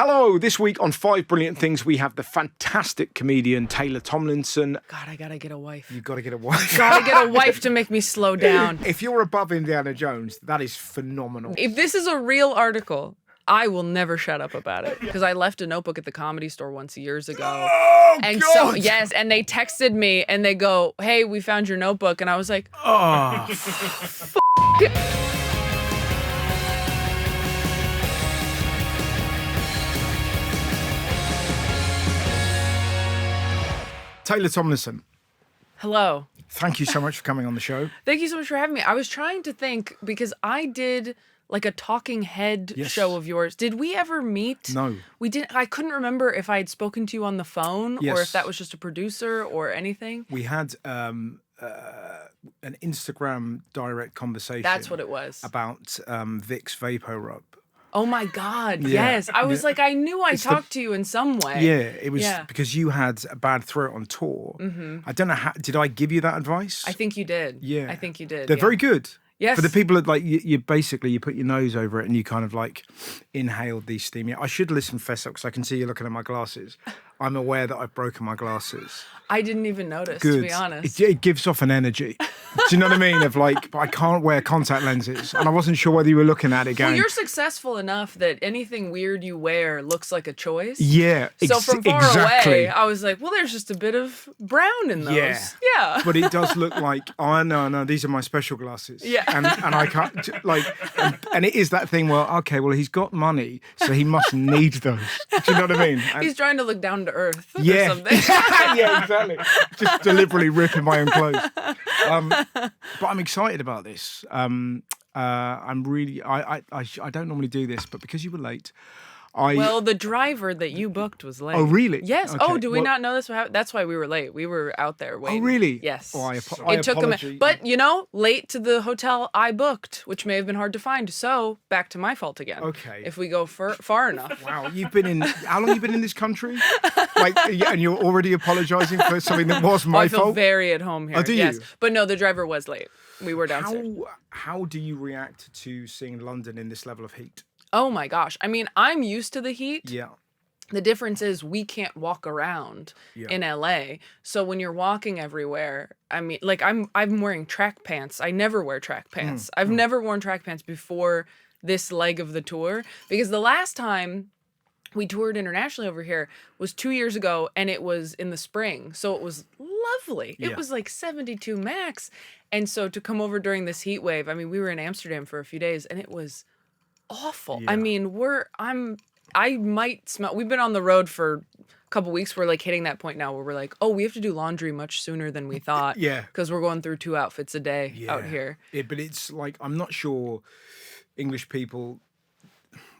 Hello, this week on 5 Brilliant Things, we have the fantastic comedian Taylor Tomlinson. God, I gotta get a wife. You've got to get a wife. Gotta get a wife to make me slow down. If you're above Indiana Jones, that is phenomenal. If this is a real article, I will never shut up about it. Because I left a notebook at the Comedy Store once years ago. Oh, and God! so, yes, and they texted me and they go, hey, we found your notebook. And I was like, Oh, Taylor Tomlinson, hello. thank you so much for coming on the show. Thank you so much for having me. I was trying to think, because I did like a talking head Yes. show of yours. Did we ever meet? No. We didn't. I couldn't remember if I had spoken to you on the phone or Yes. if that was just a producer or anything. We had an Instagram direct conversation. That's what it was. About Vicks Vapor Rub. Oh my God, Yeah. yes. I was like, I knew I It's the- talked to you in some way. Yeah, it was Yeah. because you had a bad throat on tour. Mm-hmm. I don't know how. Did I give you that advice? I think you did. Yeah. I think you did. They're yeah. very good. Yes. For the people that like you basically you put your nose over it and you kind of like inhaled these steamy. I should listen fess up because I can see you looking at my glasses. I'm aware that I've broken my glasses. I didn't even notice, Good. to be honest. It gives off an energy. Do you know what I mean? Of like, but I can't wear contact lenses, and I wasn't sure whether you were looking at it going. Well, you're successful enough that anything weird you wear looks like a choice. Yeah. So from far exactly. away, I was like, well, there's just a bit of brown in those. Yeah. Yeah. But it does look like, oh no, these are my special glasses. Yeah. And I can't like, and it is that thing. Well, okay, well he's got money, so he must need those. Do you know what I mean? And, He's trying to look down to earth yeah, or something. yeah, exactly. Just deliberately ripping my own clothes. But I'm excited about this. I'm really, I don't normally do this, but because you were late, Well, the driver that you booked was late. Oh, really? Yes. Okay. Oh, do we Well- not know this? That's why we were late. We were out there waiting. Oh, really? Yes. Oh, I It took a apologize. minute. But, late to the hotel I booked, which may have been hard to find. So, back to my fault again. Okay. If we go far enough. Wow, how long have you been in this country? And you're already apologising for something that was my I feel fault? very at home here. Oh, do you? Yes. But no, the driver was late. We were downstairs. How do you react to seeing London in this level of heat? Oh my gosh. I mean, I'm used to the heat. Yeah. The difference is we can't walk around in LA. So when you're walking everywhere, I mean, like I'm wearing track pants. I never wear track pants. I've never worn track pants before this leg of the tour, because the last time we toured internationally over here was 2 years ago, and it was in the spring. So it was lovely. Yeah. It was like 72 max. And so to come over during this heat wave, I mean, we were in Amsterdam for a few days and it was awful. Yeah. I mean, I might smell, we've been on the road for a couple weeks. We're like hitting that point now where we're like, oh, we have to do laundry much sooner than we thought. Yeah. Because we're going through 2 outfits a day out here. But it's like, I'm not sure English people,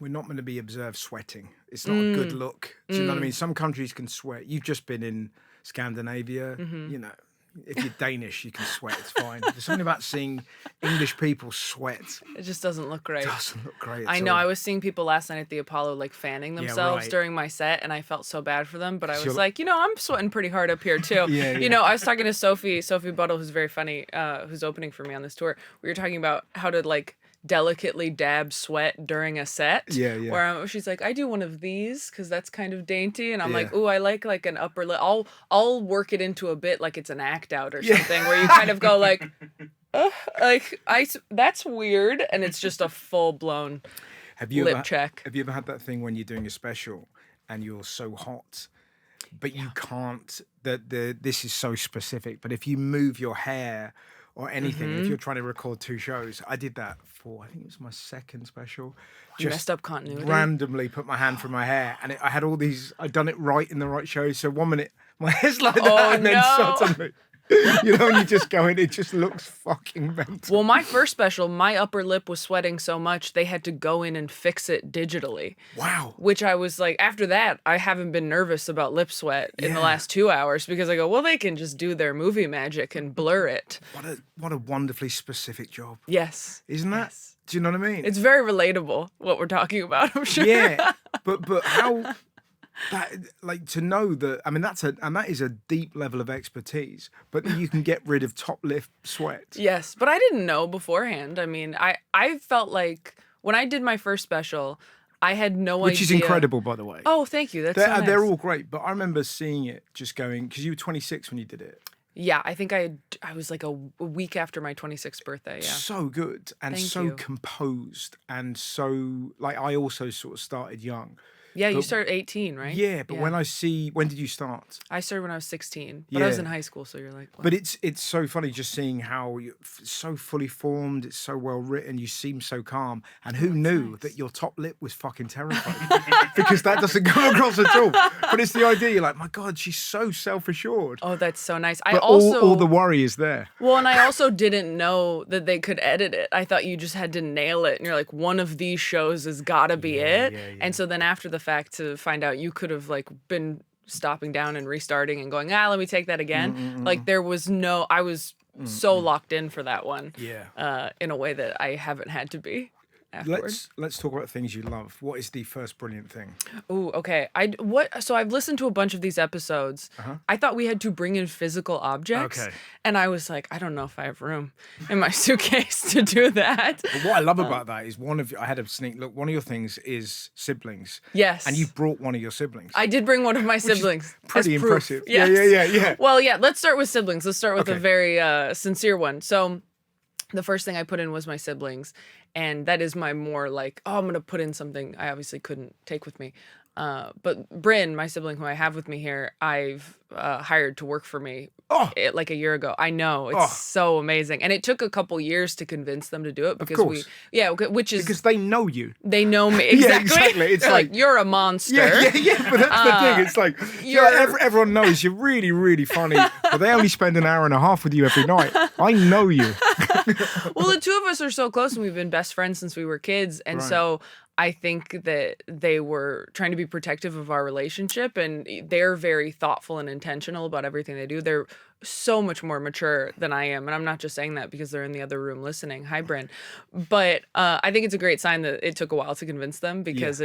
we're not going to be observed sweating. It's not a good look. Do you know what I mean? Some countries can sweat. You've just been in Scandinavia, if you're Danish, you can sweat. It's fine. There's something about seeing English people sweat. It just doesn't look great. It doesn't look great. I know. I was seeing people last night at the Apollo like fanning themselves right. during my set, and I felt so bad for them. But I was You're- like, I'm sweating pretty hard up here too. Yeah. I was talking to Sophie Buttle, who's very funny, who's opening for me on this tour. We were talking about how to like delicately dab sweat during a set. Yeah. Where she's like, I do one of these because that's kind of dainty, and I'm like, Yeah. ooh, I like an upper lip. I'll work it into a bit like it's an act out or something, where you kind of go like, that's weird, and it's just a full blown lip check. Have you ever had that thing when you're doing a special and you're so hot, but you can't? This is so specific, but if you move your hair or anything, if you're trying to record 2 shows, I did that for, I think it was my second special. You messed up continuity. Randomly put my hand through my hair, and I had all these. I'd done it right in the right show. So 1 minute my hair's like that, and then suddenly. And you just go in, it just looks fucking mental. Well, my first special, my upper lip was sweating so much they had to go in and fix it digitally. Wow. Which I was like, after that, I haven't been nervous about lip sweat in the last 2 hours, because I go, well, they can just do their movie magic and blur it. What a wonderfully specific job. Yes. Isn't that? Yes. Do you know what I mean? It's very relatable, what we're talking about, I'm sure. Yeah. But how that, like, to know that, I mean, that is a deep level of expertise, but you can get rid of top lip sweat. Yes, but I didn't know beforehand. I mean, I felt like when I did my first special, I had no Which idea. is incredible, by the way. Oh, thank you. That's so nice. They're all great, but I remember seeing it just going, because you were 26 when you did it. Yeah, I think I was like a week after my 26th birthday, yeah. So good and Thank so you. composed and so, like, I also sort of started young. Yeah, you started 18, right? Yeah, but when did you start? I started when I was 16, but I was in high school, so you're like, what? But it's so funny just seeing how you're so fully formed, it's so well written, you seem so calm. And who knew that your top lip was fucking terrifying? Because that doesn't come across at all. But it's the idea, you're like, my God, she's so self-assured. Oh, that's so nice. But all the worry is there. Well, and I also didn't know that they could edit it. I thought you just had to nail it. And you're like, one of these shows has got to be it. Yeah. And so then after the fact, to find out you could have like been stopping down and restarting and going, let me take that again. Like there was I was so locked in for that one. Yeah. In a way that I haven't had to be. Afterwards. Let's talk about things you love. What is the first brilliant thing? Oh, okay. So I've listened to a bunch of these episodes. I thought we had to bring in physical objects. Okay. And I was like, I don't know if I have room in my suitcase to do that. But what I love about that is I had a sneak look. One of your things is siblings. Yes. And you brought one of your siblings. I did bring one of my siblings. Pretty as proof. impressive. Yes. Yeah. Well, yeah, let's start with siblings. Let's start with a very sincere one. So the first thing I put in was my siblings. And that is my more like, I'm going to put in something I obviously couldn't take with me. But Bryn, my sibling who I have with me here, I've hired to work for me like a year ago. I know. It's so amazing. And it took a couple years to convince them to do it because which is because they know you. They know me. Exactly. Yeah, exactly. It's like you're a monster. Yeah. But that's the thing. It's like everyone knows you're really, really funny, but they only spend an hour and a half with you every night. I know you. Well, the two of us are so close and we've been best friends since we were kids. And so I think that they were trying to be protective of our relationship, and they're very thoughtful and intentional about everything they do. They're so much more mature than I am. And I'm not just saying that because they're in the other room listening. Hi, Bryn. But I think it's a great sign that it took a while to convince them because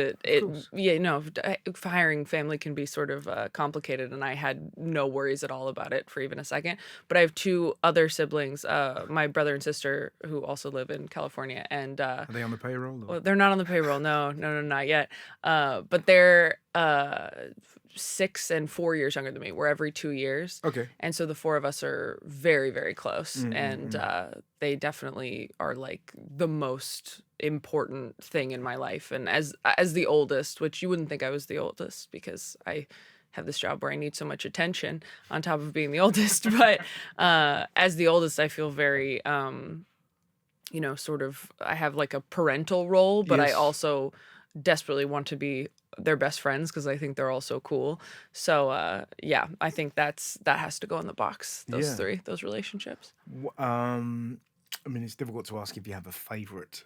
hiring family can be sort of complicated, and I had no worries at all about it for even a second. But I have two other siblings, my brother and sister, who also live in California. And are they on the payroll? Well, they're not on the payroll. No, not yet. But they're 6 and 4 years younger than me. We're every 2 years. Okay. And so the four of us are very, very close. And they definitely are like the most important thing in my life. And as the oldest, which you wouldn't think I was the oldest because I have this job where I need so much attention on top of being the oldest. But as the oldest, I feel very, sort of, I have like a parental role, but I also desperately want to be their best friends because I think they're all so cool. So I think that has to go in the box. Those three, those relationships. I mean, it's difficult to ask if you have a favorite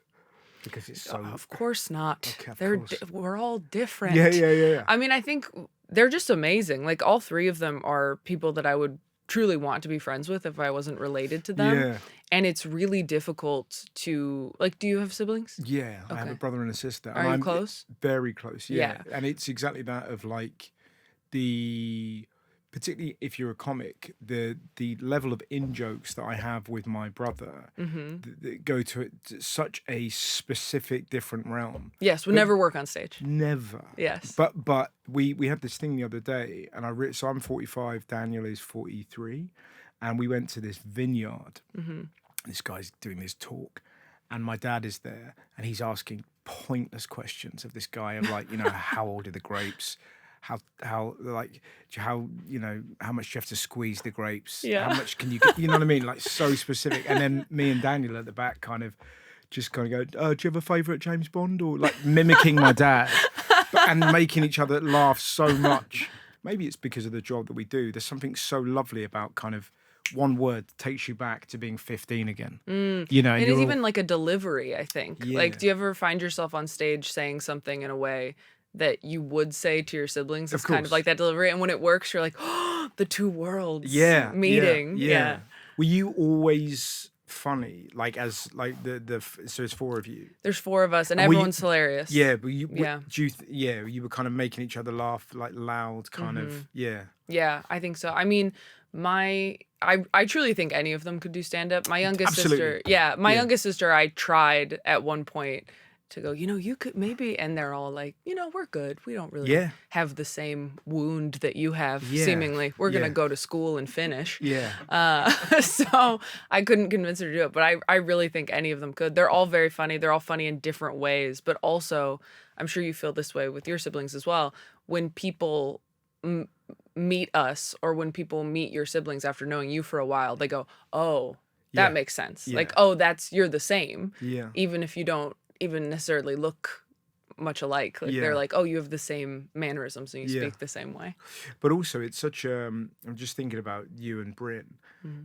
because it's so. Of course not. Okay, we're all different. Yeah. I mean, I think they're just amazing. Like all three of them are people that I would truly want to be friends with if I wasn't related to them. Yeah. And it's really difficult to, like, do you have siblings? Yeah, I have a brother and a sister. Are you close? Very close, yeah. And it's exactly that of like particularly if you're a comic, the level of in-jokes that I have with my brother that go to such a specific different realm. Yes, we never work on stage. Never. Yes. But we had this thing the other day, and so I'm 45, Daniel is 43, and we went to this vineyard. This guy's doing this talk, and my dad is there, and he's asking pointless questions of this guy of like, how old are the grapes? How much do you have to squeeze the grapes? Yeah. How much can you get? You know what I mean? Like so specific. And then me and Daniel at the back kind of go, do you have a favourite James Bond? Or like mimicking my dad and making each other laugh so much. Maybe it's because of the job that we do. There's something so lovely about kind of one word takes you back to being 15 again. And it is even like a delivery, I think. Yeah. Like, do you ever find yourself on stage saying something in a way that you would say to your siblings? It's kind of like that delivery. And when it works, you're like, the two worlds meeting. Yeah. Were you always funny? Like so it's four of you. There's four of us and everyone's hilarious. Yeah, but you you were kind of making each other laugh like loud kind of. Yeah. Yeah, I think so. I mean, I truly think any of them could do stand up. My youngest sister, youngest sister I tried at one point to go, you could maybe, and they're all like, we're good. We don't really Yeah. have the same wound that you have, Yeah. seemingly. We're going to Yeah. go to school and finish. Yeah. So I couldn't convince her to do it, but I really think any of them could. They're all very funny. They're all funny in different ways, but also, I'm sure you feel this way with your siblings as well. When people meet us, or when people meet your siblings after knowing you for a while, they go, oh, that makes sense. Yeah. Like, oh, you're the same. Yeah. Even if you don't even necessarily look much alike. Like, they're like, oh, you have the same mannerisms and you speak the same way. But also, it's such I'm just thinking about you and Bryn.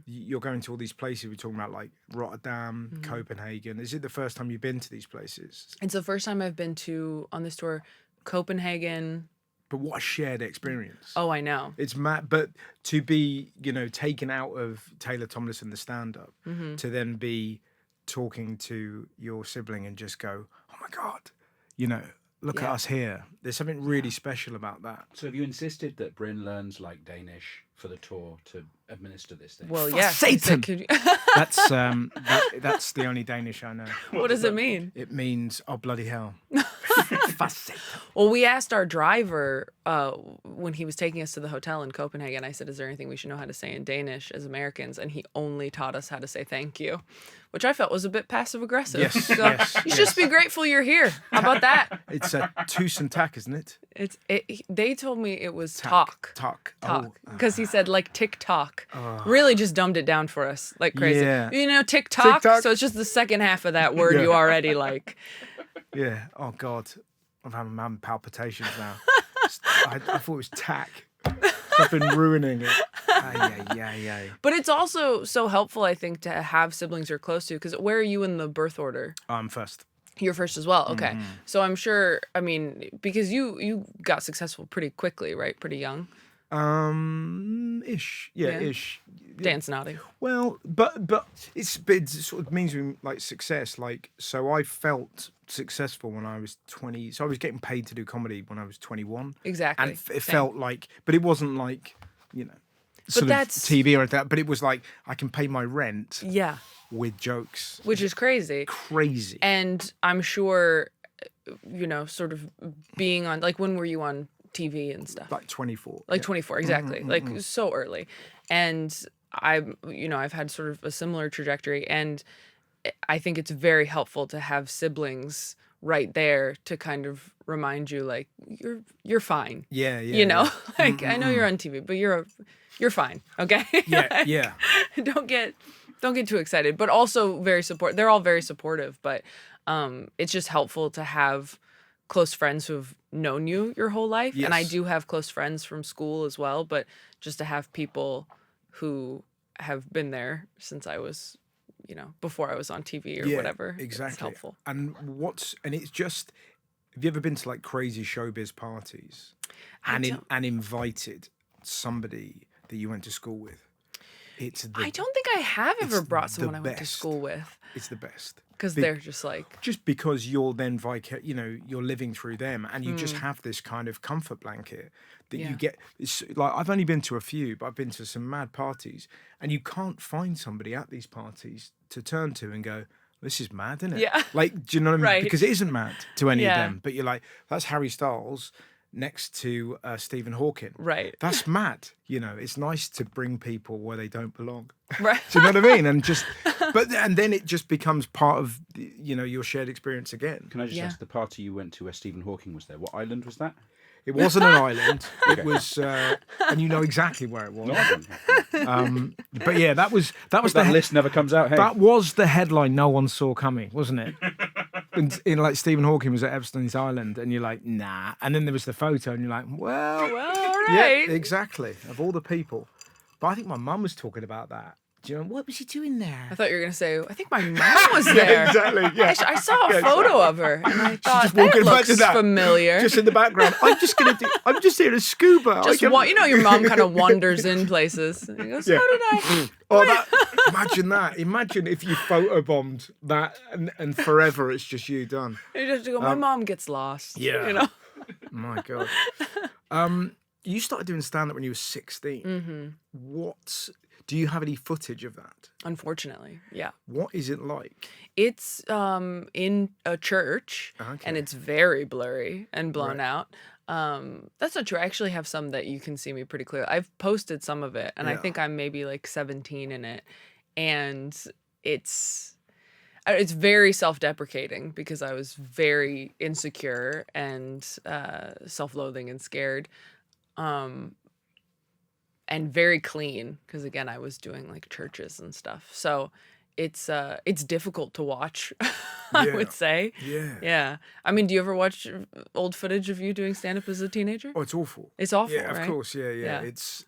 You're going to all these places. We're talking about like Rotterdam, Copenhagen. Is it the first time you've been to these places? It's the first time I've been to, on this tour, Copenhagen. But what a shared experience. Oh, I know. It's mad. But to be, taken out of Taylor Tomlinson, the stand-up, to then be talking to your sibling and just go, oh my God, look at us here. There's something really special about that. So have you insisted that Bryn learns like Danish for the tour to administer this thing? Well, yes. Satan! That's that's the only Danish I know. What does it mean? It means, oh bloody hell. Well, we asked our driver when he was taking us to the hotel in Copenhagen. I said, is there anything we should know how to say in Danish as Americans? And he only taught us how to say thank you, which I felt was a bit passive aggressive. Yes, So yes, you should just be grateful you're here. How about that? It's a tusen tak, isn't it? They told me it was talk. Talk. Because he said like TikTok. Really just dumbed it down for us like crazy. Yeah. TikTok. TikTok. So it's just the second half of that word you already like. Yeah. Oh God, I'm having palpitations now. I thought it was tack. I've been ruining it. Yeah. But it's also so helpful, I think, to have siblings you're close to. Because where are you in the birth order? I'm first. You're first as well. Okay. So I'm sure. I mean, because you got successful pretty quickly, right? Pretty young. Ish. Yeah. Ish. Dan's nodding. Well, but it sort of means like success. Like, so I felt successful when I was 20. So I was getting paid to do comedy when I was 21. Exactly. And it felt like, but it wasn't like, sort of that's TV or anything. But it was like I can pay my rent. Yeah. With jokes. Which is crazy. Crazy. And I'm sure, sort of being on, like, when were you on TV and stuff? Like 24. Like 24, exactly. Like so early. And I've had sort of a similar trajectory, and I think it's very helpful to have siblings right there to kind of remind you, like, you're fine. Yeah. Yeah. I know you're on TV, but you're fine. Okay. Yeah. Don't get too excited, but also very support. They're all very supportive, but it's just helpful to have close friends who've known you your whole life. Yes. And I do have close friends from school as well, but just to have people who have been there since I was, before I was on TV or whatever. Exactly. It's helpful. And it's just, have you ever been to like crazy showbiz parties and invited somebody that you went to school with? I don't think I have ever brought someone I went to school with. It's the best. Because they're just like... Just because you're then, you're living through them, and you just have this kind of comfort blanket that you get. It's like, I've only been to a few, but I've been to some mad parties, and you can't find somebody at these parties to turn to and go, this is mad, isn't it? Yeah. Like, do you know what I mean? Right. Because it isn't mad to any of them, but you're like, that's Harry Styles next to Stephen Hawking. Right. That's mad. It's nice to bring people where they don't belong. Right. Do you know what I mean? And just, and then it just becomes part of, your shared experience again. Can I just ask, the party you went to where Stephen Hawking was there, what island was that? It wasn't an island. It was, and you know exactly where it was. But yeah, that was that list never comes out. Hey, that was the headline no one saw coming, wasn't it? in like Stephen Hawking was at Epstein's Island, and you're like, nah. And then there was the photo, and you're like, well, all right. Yeah, exactly. Of all the people, but I think my mum was talking about that. Do you know what was he doing there? I thought you were gonna say, I think my mom was there. Exactly. Yeah. I saw a photo of her, and I thought just that looks familiar. Just in the background. I'm just here to scuba. Your mom kind of wanders in places. And you go, so did I. Imagine that. Imagine if you photobombed that and forever it's just you done. You just go, my mom gets lost. Yeah. My God. You started doing stand-up when you were 16. Do you have any footage of that? Unfortunately, yeah. What is it like? It's in a church, Okay. and it's very blurry and blown Right. out. That's not true. I actually have some that you can see me pretty clearly. I've posted some of it, and I Yeah. think I'm maybe like 17 in it, and it's very self-deprecating because I was very insecure and self-loathing and scared. And very clean because again I was doing like churches and stuff, so it's difficult to watch. I Yeah. would say. Yeah. I mean, do you ever watch old footage of you doing stand-up as a teenager? Oh, it's awful. It's awful. Yeah, of right? course. Yeah. Yeah. It's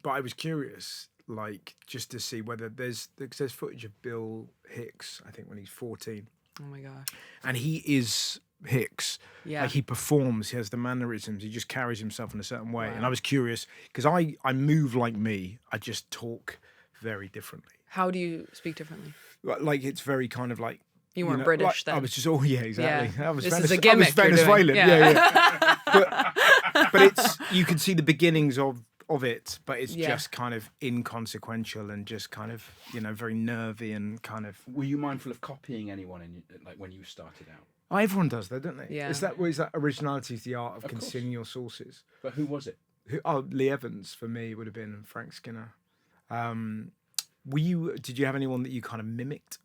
but I was curious, like, just to see whether there's footage of Bill Hicks, I think, when he's 14. Oh my gosh. And he is Hicks. Yeah. Like, he performs, he has the mannerisms, he just carries himself in a certain way. And Wow. I was curious because I move like me, I just talk very differently. How do you speak differently? Like, it's very kind of like, You weren't know, British like, then. I was just, oh yeah, exactly. Yeah. I was This Venez- is a I was gimmick you're doing. Venezuelan. Yeah. Yeah. But it's, you can see the beginnings of it, but it's Yeah. just kind of inconsequential and just kind of, very nervy and kind of. Were you mindful of copying anyone like when you started out? Oh, everyone does though, don't they? Yeah. Is that originality is the art of Of course. concealing your sources? But who was it? Lee Evans for me would have been Frank Skinner. Did you have anyone that you kind of mimicked?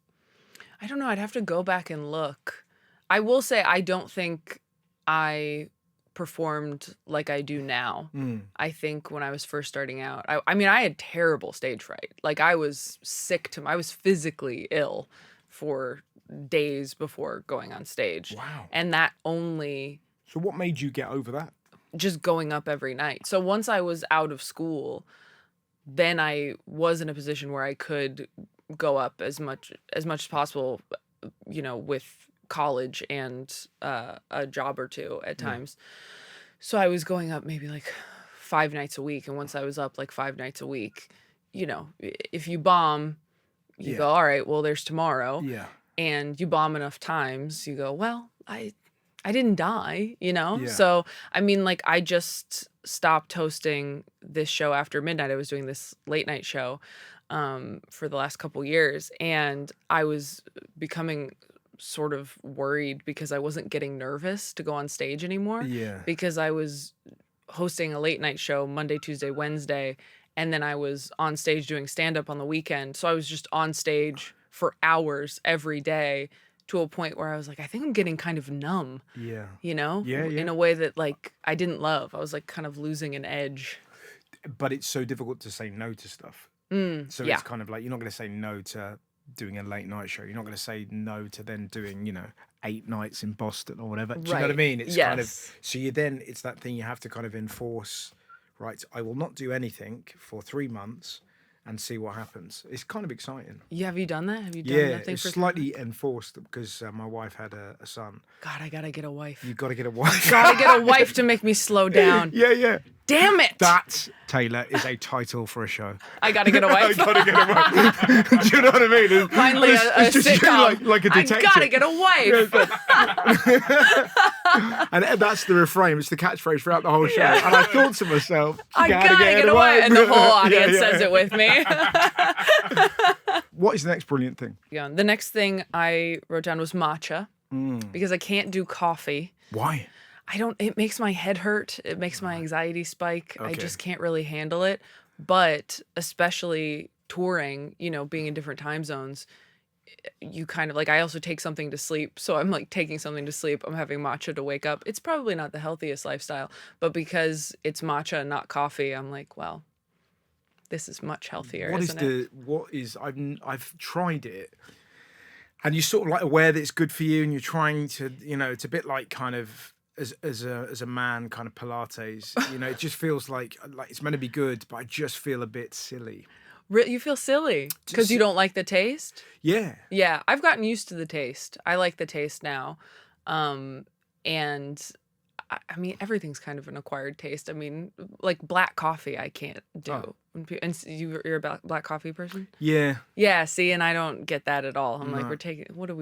I don't know. I'd have to go back and look. I will say I don't think I performed like I do now. I think when I was first starting out, I mean, I had terrible stage fright. Like I was I was physically ill for days before going on stage. Wow. And that only So what made you get over that? just going up every night. So once I was out of school, then I was in a position where I could go up as much as possible, with college and a job or two at times. So I was going up maybe like 5 nights a week. And once I was up like 5 nights a week, if you bomb, you go, all right, well, there's tomorrow. Yeah. And you bomb enough times, you go, well, I didn't die, Yeah. So I mean, like, I just stopped hosting this show after midnight. I was doing this late night show for the last couple years, and I was becoming sort of worried because I wasn't getting nervous to go on stage anymore. Yeah. Because I was hosting a late night show Monday, Tuesday, Wednesday, and then I was on stage doing stand up on the weekend. So I was just on stage for hours every day to a point where I was like, I think I'm getting kind of numb, Yeah. in a way that like I didn't love. I was like kind of losing an edge. But it's so difficult to say no to stuff. So yeah. it's kind of like, you're not going to say no to doing a late night show. You're not going to say no to then doing, 8 nights in Boston or whatever. Do you know what I Right. mean? It's kind of, Yes. so it's that thing you have to kind of enforce, right? I will not do anything for 3 months and see what happens. It's kind of exciting. Yeah, have you done that? Have you done Yeah, nothing it's for slightly enforced because my wife had a son. God, I gotta get a wife. You've got to get a wife. Gotta get a wife to make me slow down. Yeah. Damn it! That, Taylor, is a title for a show. I gotta get a wife. I gotta get a wife. Do you know what I mean? Finally, a just you, sitcom. like a detective. I gotta get a wife. And that's the refrain. It's the catchphrase throughout the whole show. Yeah. And I thought to myself, I gotta get a wife. And the whole audience says it with me. What is the next brilliant thing? Yeah, the next thing I wrote down was matcha Mm. because I can't do coffee. Why? It makes my head hurt. It makes my anxiety spike. I Okay. just can't really handle it. But especially touring, being in different time zones, you kind of like, I also take something to sleep. So I'm like taking something to sleep. I'm having matcha to wake up. It's probably not the healthiest lifestyle, but because it's matcha and not coffee, I'm like, well, this is much healthier. I've tried it. And you're sort of like aware that it's good for you and you're trying to, it's a bit like kind of, as a man, kind of Pilates, it just feels like it's meant to be good, but I just feel a bit silly. You feel silly because you don't like the taste? Yeah. Yeah, I've gotten used to the taste. I like the taste now. And I mean, everything's kind of an acquired taste. I mean, like black coffee, I can't do. Oh. And you're a black coffee person? Yeah. Yeah, see, and I don't get that at all. I'm like, No.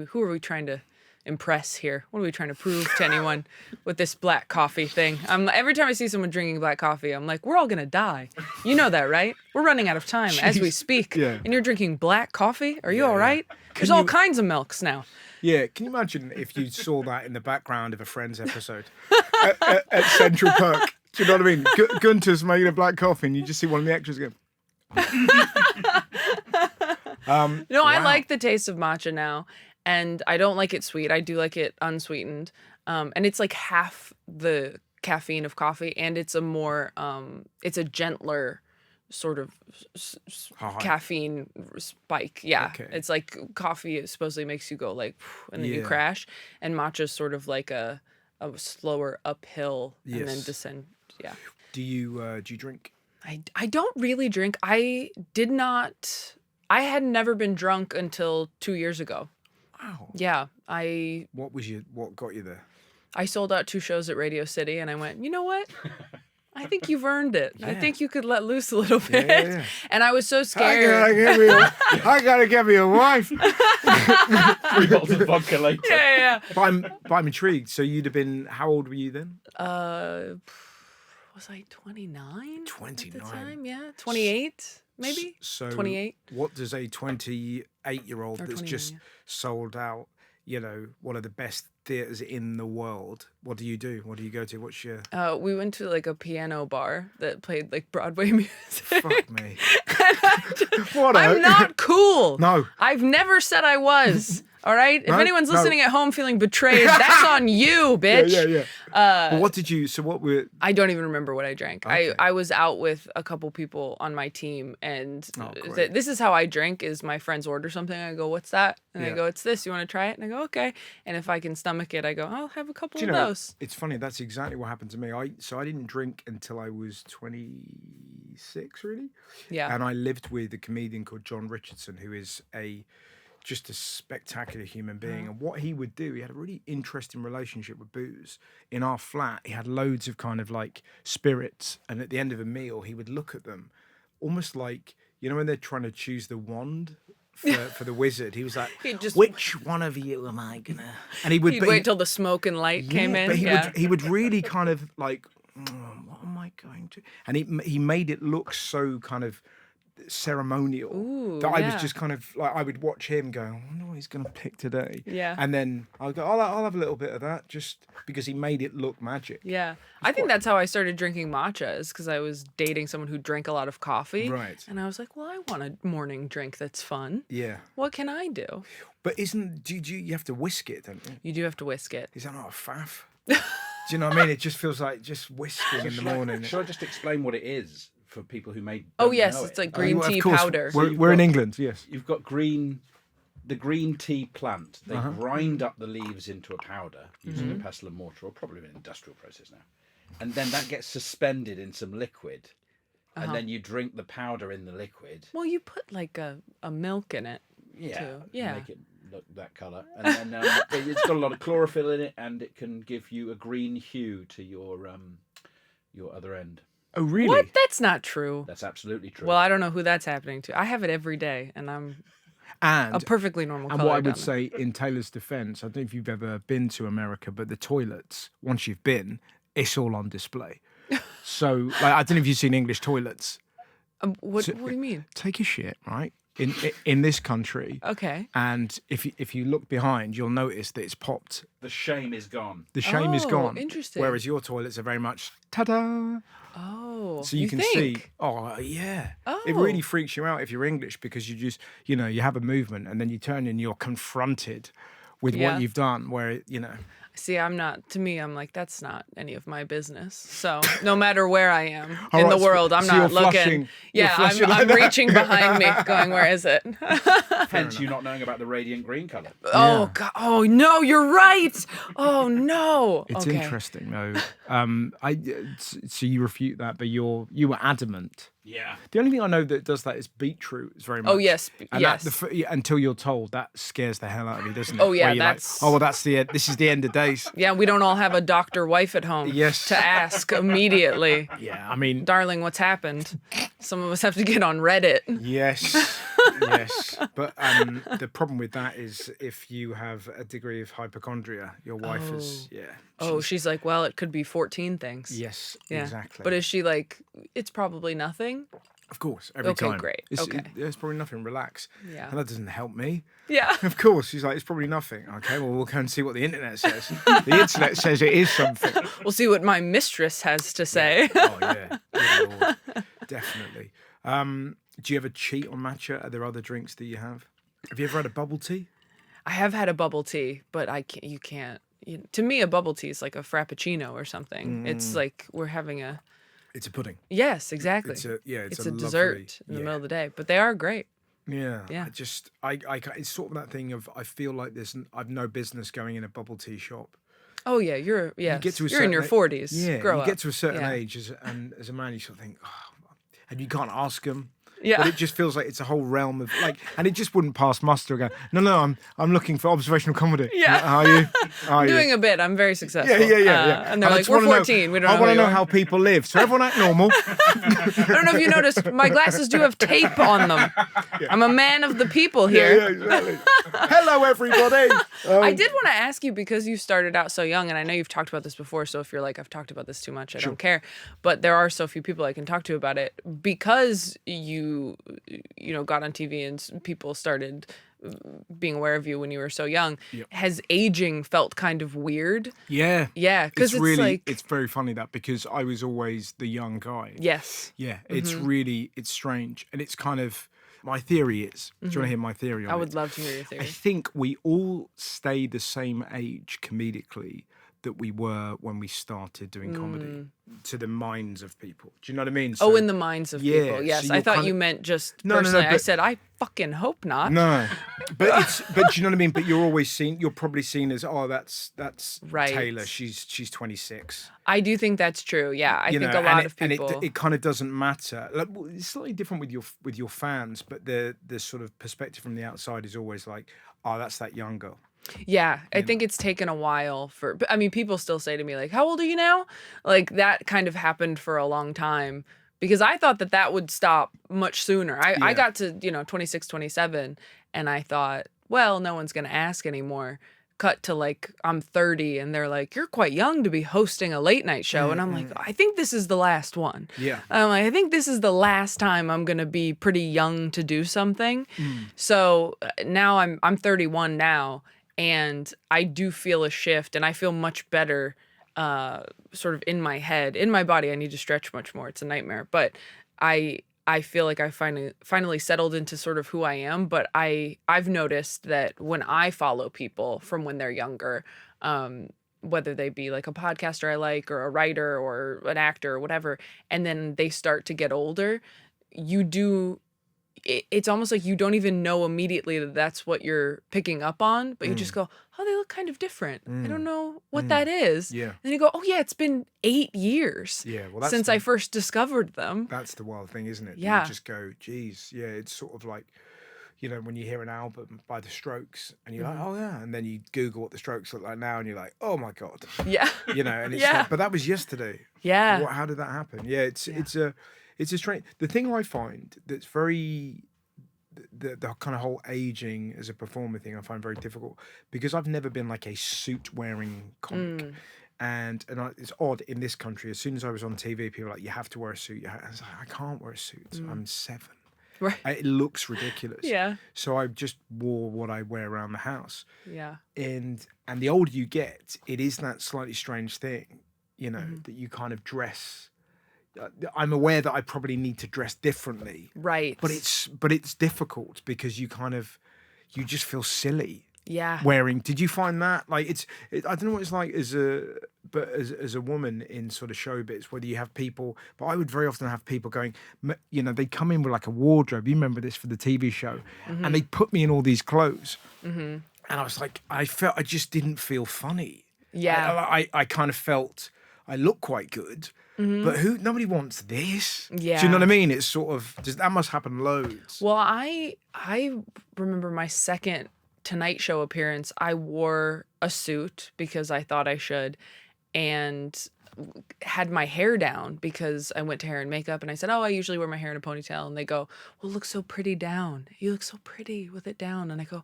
who are we trying to impress here? What are we trying to prove to anyone with this black coffee thing? Every time I see someone drinking black coffee, I'm like, we're all gonna die. You know that, right? We're running out of time as we speak. Yeah. And you're drinking black coffee? Are you all right? There's all kinds of milks now. Yeah, can you imagine if you saw that in the background of a Friends episode at Central Perk? Do you know what I mean? Gunter's making a black coffee, and you just see one of the extras go. I like the taste of matcha now, and I don't like it sweet. I do like it unsweetened, and it's like half the caffeine of coffee, and it's a more, it's a gentler sort of caffeine spike. Yeah, Okay. it's like coffee supposedly makes you go like, and then you crash, and matcha's sort of like a slower uphill and then descend. Yeah. Do you drink? I don't really drink. I had never been drunk until 2 years ago. Wow. Yeah, What got you there? I sold out 2 shows at Radio City, and I went, you know what? I think you've earned it. I think you could let loose a little bit. Yeah. And I was so scared. I gotta get me a wife. 3 bottles of vodka later. Yeah. But I'm intrigued. So you'd have been, how old were you then? Was I 29? 29. At the time? Yeah, 28 maybe. So 28. What does a 28-year-old that's 29, just sold out, one of the best theaters in the world? What do you do? What do you go to? What's your... We went to like a piano bar that played like Broadway music. Fuck me. I'm not cool. No. I've never said I was. All right? If No, anyone's no. listening at home feeling betrayed, that's on you, bitch. Yeah. But what did you... So what were... I don't even remember what I drank. Okay. I was out with a couple people on my team, and great. this is how I drink, is my friends order something, I go, what's that? And Yeah. I go, it's this, you want to try it? And I go, okay. And if I can stomach it, I go, I'll have a couple Do of you know, those. it's funny, that's exactly what happened to me. I didn't drink until I was 26, really. Yeah. And I lived with a comedian called John Richardson, who is just a spectacular human being. And what he would do, he had a really interesting relationship with booze. In our flat, he had loads of kind of like spirits, and at the end of a meal, he would look at them almost like, when they're trying to choose the wand for the wizard. He was like, which one of you am I gonna... And he'd wait till the smoke and light came in. But he would really kind of like, what am I going to... And he made it look so kind of ceremonial that I was just kind of like, I would watch him go, I wonder what he's going to pick today. Yeah. And then I'll go, I'll have a little bit of that, just because he made it look magic. Yeah. I think that's how I started drinking matcha, is because I was dating someone who drank a lot of coffee. Right. And I was like, well, I want a morning drink that's fun. Yeah. What can I do? But you have to whisk it, don't you? You do have to whisk it. Is that not a faff? Do you know what I mean? It just feels like just whisking in the morning. Shall I just explain what it is for people who may Oh, don't yes, know it's it? like green Of tea course, powder. We're in England, yes. You've got the green tea plant. They grind up the leaves into a powder using a pestle and mortar, or probably an industrial process now. And then that gets suspended in some liquid. And then you drink the powder in the liquid. Well, you put like a milk in it. Yeah. Too. Yeah. Make it look that colour. And then it's got a lot of chlorophyll in it, and it can give you a green hue to your other end. Oh, really? What? That's not true. That's absolutely true. Well, I don't know who that's happening to. I have it every day, and I'm And a perfectly normal And color. what I would down say in Taylor's defense, I don't know if you've ever been to America, but the toilets, once you've been, it's all on display. So, like, I don't know if you've seen English toilets. What do you mean? Take a shit, right? In this country. Okay. And if you look behind, you'll notice that it's popped. the shame is gone. The shame is Oh, gone. interesting. Whereas your toilets are very much ta-da. Oh. So you can think? see. Oh, yeah. Oh. It really freaks you out if you're English, because you just, you have a movement and then you turn and you're confronted with Yeah. what you've done, where, See, I'm not. To me, I'm like, that's not any of my business. So no matter where I am All in right, the world, I'm so not you're looking. flushing- you're Yeah, flushing like I'm that. reaching behind me, going, where is it? Hence you not knowing about the radiant green colour. Oh God! Oh no, you're right. Oh no. It's Okay. interesting though. So you refute that, but you were adamant. Yeah. The only thing I know that does that is beetroot. Is very much. Oh yes, And yes. until you're told, that scares the hell out of you, doesn't it? Oh, yeah, Where you're like, that's- oh well, this is the end of days. Yeah, we don't all have a doctor wife at home. Yes. To ask immediately, Yeah, I mean, darling, what's happened? Some of us have to get on Reddit. yes. Yes, but the problem with that is if you have a degree of hypochondria, your wife is She's like, well, it could be 14 things. Yes, Yeah. exactly. But is she like, it's probably nothing? Of course, every time. Okay, great. It's probably nothing. Relax. Yeah. And that doesn't help me. Yeah. Of course, she's like, it's probably nothing. Okay, well, we'll go and see what the internet says. The internet says it is something. We'll see what my mistress has to say. Oh yeah, good Lord. Definitely. Do you ever cheat on matcha? Are there other drinks that you have? Have you ever had a bubble tea? I have had a bubble tea, but you can't. To me, a bubble tea is like a frappuccino or something. It's like we're having a. It's a pudding. Yes, exactly. It's a lovely, dessert in the middle of the day, but they are great. Yeah. Yeah. It's sort of that thing of I feel like I've no business going in a bubble tea shop. Oh yeah, you're in your 40s. Yeah, Grow you up. get to a certain age, as a man, you sort of think, and you can't ask them. Yeah. But it just feels like it's a whole realm of and it just wouldn't pass muster. Go, no, I'm looking for observational comedy. Yeah. How are you? I'm doing a bit. I'm very successful. Yeah. And they're like, we're 14. We don't know. I want to know how people live. So everyone act normal. I don't know if you noticed, my glasses do have tape on them. Yeah. I'm a man of the people here. Yeah, exactly. Hello, everybody. I did want to ask you, because you started out so young, and I know you've talked about this before, so if you're like, I've talked about this too much, I don't care. But there are so few people I can talk to about it. Because you got on TV and people started being aware of you when you were so young. Yep. Has aging felt kind of weird? Yeah. Yeah, because it's really, like... It's very funny that, because I was always the young guy. Yes. Yeah, it's strange. And it's kind of... My theory is... Do you want to hear my theory on it? I would love to hear your theory. I think we all stay the same age comedically that we were when we started doing comedy, to the minds of people. Do you know what I mean? So, in the minds of people. Yes, so I thought you meant just personally. I said, I fucking hope not. No, but do you know what I mean? But you're probably seen as, that's right. Taylor. She's 26. I do think that's true. Yeah, I think a lot of people. And it kind of doesn't matter. Like, it's slightly different with your fans, but the sort of perspective from the outside is always like, that's that young girl. Yeah, I think it's taken a while people still say to me, like, how old are you now? Like, that kind of happened for a long time, because I thought that would stop much sooner. I got to, 26, 27, and I thought, well, no one's going to ask anymore. Cut to like, I'm 30, and they're like, you're quite young to be hosting a late night show. And I'm like, I think this is the last one. Yeah. I'm like, I think this is the last time I'm going to be pretty young to do something. So now I'm 31 now. And I do feel a shift, and I feel much better sort of in my head. In my body, I need to stretch much more. It's a nightmare. But I feel like I finally settled into sort of who I am. But I've noticed that when I follow people from when they're younger, whether they be like a podcaster I like, or a writer, or an actor, or whatever, and then they start to get older, it's almost like you don't even know immediately that that's what you're picking up on, but you just go, oh, they look kind of different. I don't know what that is. Yeah. And you go, oh yeah, it's been 8 years since I first discovered them. That's the wild thing, isn't it? Yeah. You just go, geez, yeah, it's sort of like, when you hear an album by The Strokes and you're like, oh yeah, and then you Google what The Strokes look like now and you're like, oh my God. Yeah. And it's like, but that was yesterday. Yeah. How did that happen? Yeah, it's a strange... The thing I find that's very... The kind of whole aging as a performer thing I find very difficult, because I've never been like a suit-wearing comic. And it's odd in this country. As soon as I was on TV, people were like, you have to wear a suit. I was like, I can't wear a suit. I'm 7. Right. It looks ridiculous. Yeah. So I just wore what I wear around the house. Yeah. And the older you get, it is that slightly strange thing, that you kind of dress... I'm aware that I probably need to dress differently, right? But it's difficult, because you just feel silly. Yeah. Wearing. Did you find that I don't know what it's like as a woman in sort of showbiz, whether you have people, but I would very often have people going, they come in with like a wardrobe. You remember this for the TV show, and they put me in all these clothes, and I was like, I just didn't feel funny. Yeah. I kind of felt I look quite good. But nobody wants this. Yeah. Do you know what I mean? It's sort of that must happen loads. Well, I remember my second Tonight Show appearance. I wore a suit because I thought I should, and had my hair down because I went to hair and makeup, and I said, oh, I usually wear my hair in a ponytail. And they go, well, it looks so pretty down. You look so pretty with it down. And I go,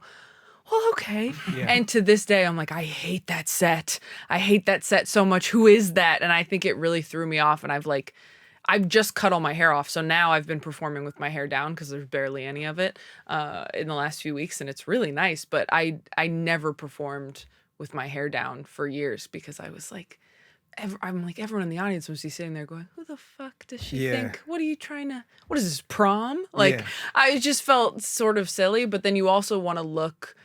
well, okay. Yeah. And to this day, I'm like, I hate that set. I hate that set so much. Who is that? And I think it really threw me off. And I've just cut all my hair off. So now I've been performing with my hair down because there's barely any of it in the last few weeks. And it's really nice. But I never performed with my hair down for years because I was like, I'm like, everyone in the audience was sitting there going, who the fuck does she think? What are you what is this, prom? Like, I just felt sort of silly. But then you also want to look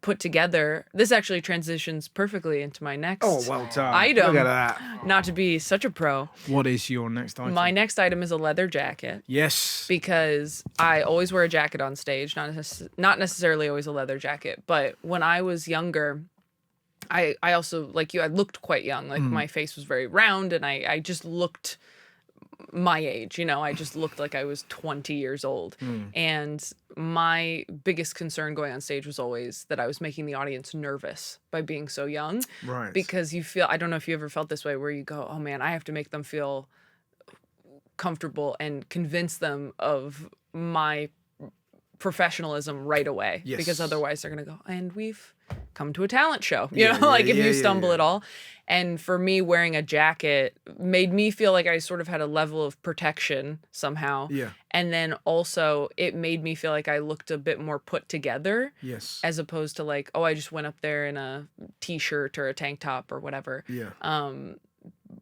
put together. This actually transitions perfectly into my next item. Look at that. Not to be such a pro. What is your next item? My next item is a leather jacket. Yes. Because I always wear a jacket on stage, not necessarily always a leather jacket. But when I was younger, I also, like you, I looked quite young. Like my face was very round and I just looked my age, I just looked like I was 20 years old. And my biggest concern going on stage was always that I was making the audience nervous by being so young. Right. Because you feel, I don't know if you ever felt this way where you go, oh man, I have to make them feel comfortable and convince them of my professionalism right away. Yes. Because otherwise they're going to go, and we've come to a talent show, if you stumble at all. And for me, wearing a jacket made me feel like I sort of had a level of protection somehow. Yeah. And then also it made me feel like I looked a bit more put together. Yes. As opposed to like, oh, I just went up there in a t-shirt or a tank top or whatever. Yeah.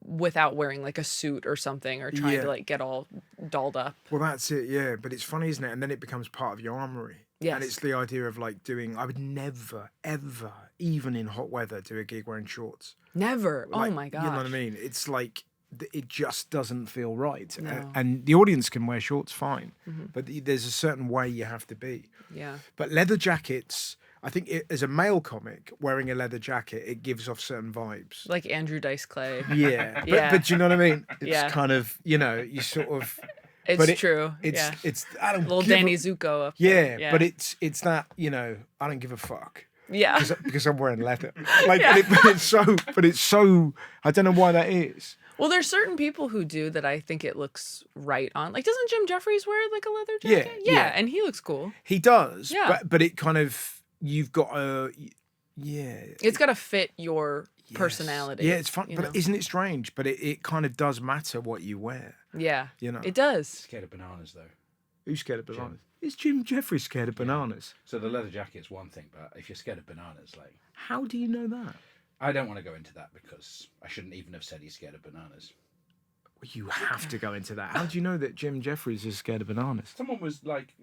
Without wearing like a suit or something or trying to like get all dolled up. Well, that's it, yeah. But it's funny, isn't it? And then it becomes part of your armory. Yes. And it's the idea of like I would never, ever, even in hot weather, do a gig wearing shorts. Never. Like, oh my gosh. You know what I mean? It's like, it just doesn't feel right. No. And the audience can wear shorts fine, but there's a certain way you have to be. Yeah. But leather jackets, I think as a male comic, wearing a leather jacket, it gives off certain vibes. Like Andrew Dice Clay. Yeah. Yeah. But you know what I mean? It's kind of, you sort of... It's true. It's I don't little Danny Zuko up there. there. Yeah, but it's that, I don't give a fuck. Yeah. Because I'm wearing leather. Like, but it's so, I don't know why that is. Well, there's certain people who do that I think it looks right on. Like, doesn't Jim Jeffries wear like a leather jacket? Yeah, and he looks cool. He does. Yeah. But it kind of, you've got a, It's got to fit your personality. Yeah, it's fun. But isn't it strange? But it kind of does matter what you wear. Yeah. It does. Scared of bananas, though. Who's scared of bananas? Is Jim Jeffries scared of bananas? So the leather jacket's one thing, but if you're scared of bananas, like... How do you know that? I don't want to go into that because I shouldn't even have said he's scared of bananas. Well, you have to go into that. How do you know that Jim Jeffries is scared of bananas? Someone was like,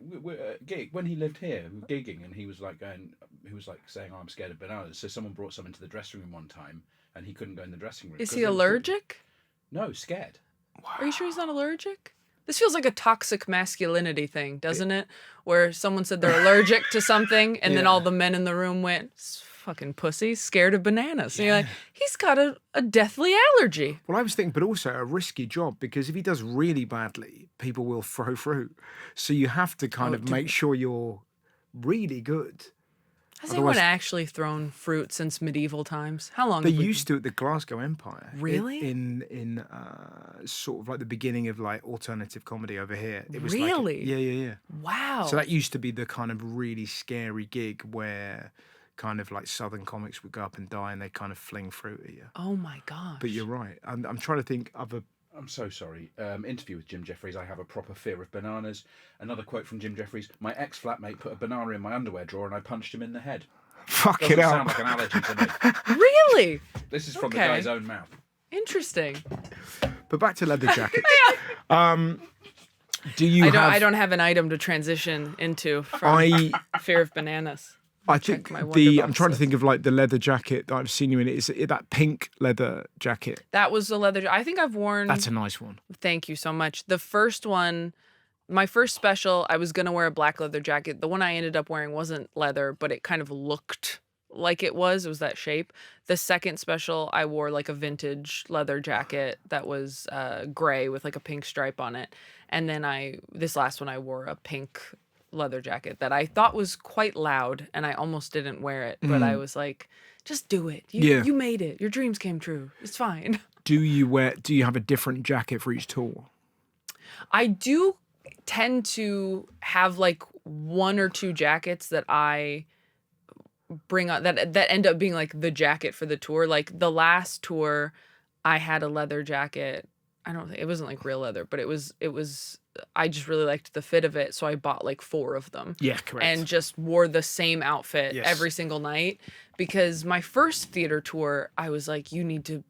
gig when he lived here, we were gigging, and he was like saying, oh, I'm scared of bananas. So someone brought some into the dressing room one time, and he couldn't go in the dressing room. Is he allergic? No, scared. Wow. Are you sure he's not allergic? This feels like a toxic masculinity thing, doesn't it? Where someone said they're allergic to something, and then all the men in the room went, fucking pussy, scared of bananas. And you're like, he's got a deathly allergy. Well, I was thinking, but also a risky job, because if he does really badly, people will throw fruit. So you have to kind of make sure you're really good. Has anyone actually thrown fruit since medieval times? How long? They used to at the Glasgow Empire. Really? In sort of like the beginning of like alternative comedy over here. It was really? Like, yeah. Wow. So that used to be the kind of really scary gig where kind of like Southern comics would go up and die and they kind of fling fruit at you. Oh my gosh. But you're right. I'm trying to think of a... I'm so sorry. Interview with Jim Jeffries. I have a proper fear of bananas. Another quote from Jim Jeffries. My ex-flatmate put a banana in my underwear drawer and I punched him in the head. Fuck Doesn't it out. sound like an allergy to me. Really? This is from the guy's own mouth. Interesting. But back to leather jackets. Do you I don't have an item to transition into from fear of bananas. I think I'm trying to think of like the leather jacket that I've seen you in. Is it that pink leather jacket? That was the leather. I think I've worn. That's a nice one. Thank you so much. The first one, my first special, I was gonna wear a black leather jacket. The one I ended up wearing wasn't leather, but it kind of looked like it was. It was that shape. The second special, I wore like a vintage leather jacket that was gray with like a pink stripe on it. And then this last one, I wore a pink leather jacket that I thought was quite loud, and I almost didn't wear it, but I was like, just do it. You made it. Your dreams came true. It's fine. Do you have a different jacket for each tour? I do tend to have like one or two jackets that I bring on that end up being like the jacket for the tour. Like the last tour, I had a leather jacket. I don't think it wasn't like real leather, but it was I just really liked the fit of it, so I bought like 4 of them. Yeah, correct. And just wore the same outfit Yes. every single night, because my first theater tour, I was like, you need to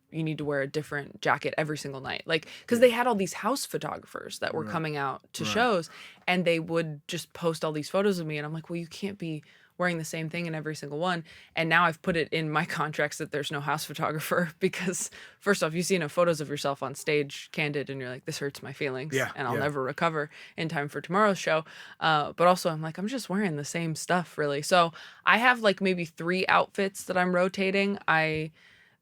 wear a different jacket every single night. Like, because they had all these house photographers that were coming out to shows, and they would just post all these photos of me, and I'm like, well, you can't be wearing the same thing in every single one. And now I've put it in my contracts that there's no house photographer, because first off, you see enough photos of yourself on stage candid and you're like, this hurts my feelings, and I'll never recover in time for tomorrow's show. But also I'm like, I'm just wearing the same stuff really. So I have like maybe 3 outfits that I'm rotating.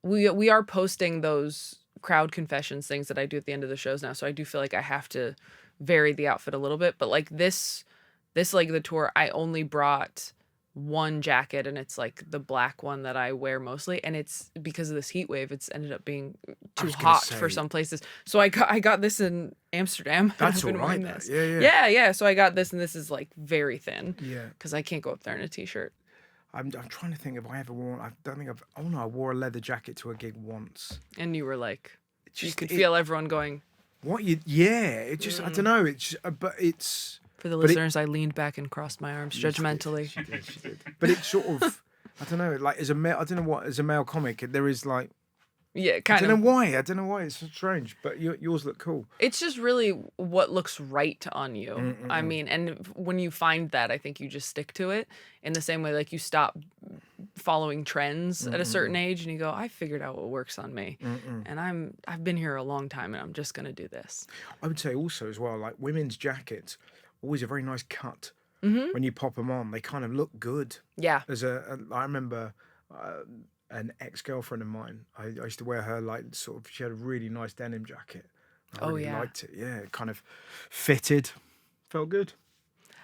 We are posting those crowd confessions things that I do at the end of the shows now. So I do feel like I have to vary the outfit a little bit, but like this leg of the tour, I only brought 1 jacket, and it's like the black one that I wear mostly, and it's because of this heat wave, it's ended up being too hot for some places. So I got this in Amsterdam. That's all right. Yeah. So I got this, and this is like very thin. Yeah. Because I can't go up there in a t-shirt. I'm trying to think if I ever worn. I don't think I've. Oh no, I wore a leather jacket to a gig once. And you were like, you could feel everyone going. What you? Yeah. It just. I don't know. It's. But it's. For the listeners, I leaned back and crossed my arms judgmentally. She did. But it's sort of, I don't know, like as a male, I don't know what, as a male comic, there is like, yeah, kind of. I don't know why, it's so strange, but yours look cool. It's just really what looks right on you. I mean, and when you find that, I think you just stick to it in the same way, like you stop following trends at a certain age and you go, I figured out what works on me. And I've been here a long time and I'm just going to do this. I would say also as well, like women's jackets, always a very nice cut. When you pop them on, they kind of look good. Yeah. I remember an ex-girlfriend of mine, I used to wear her like sort of, she had a really nice denim jacket. I really liked it. Yeah, it kind of fitted, felt good.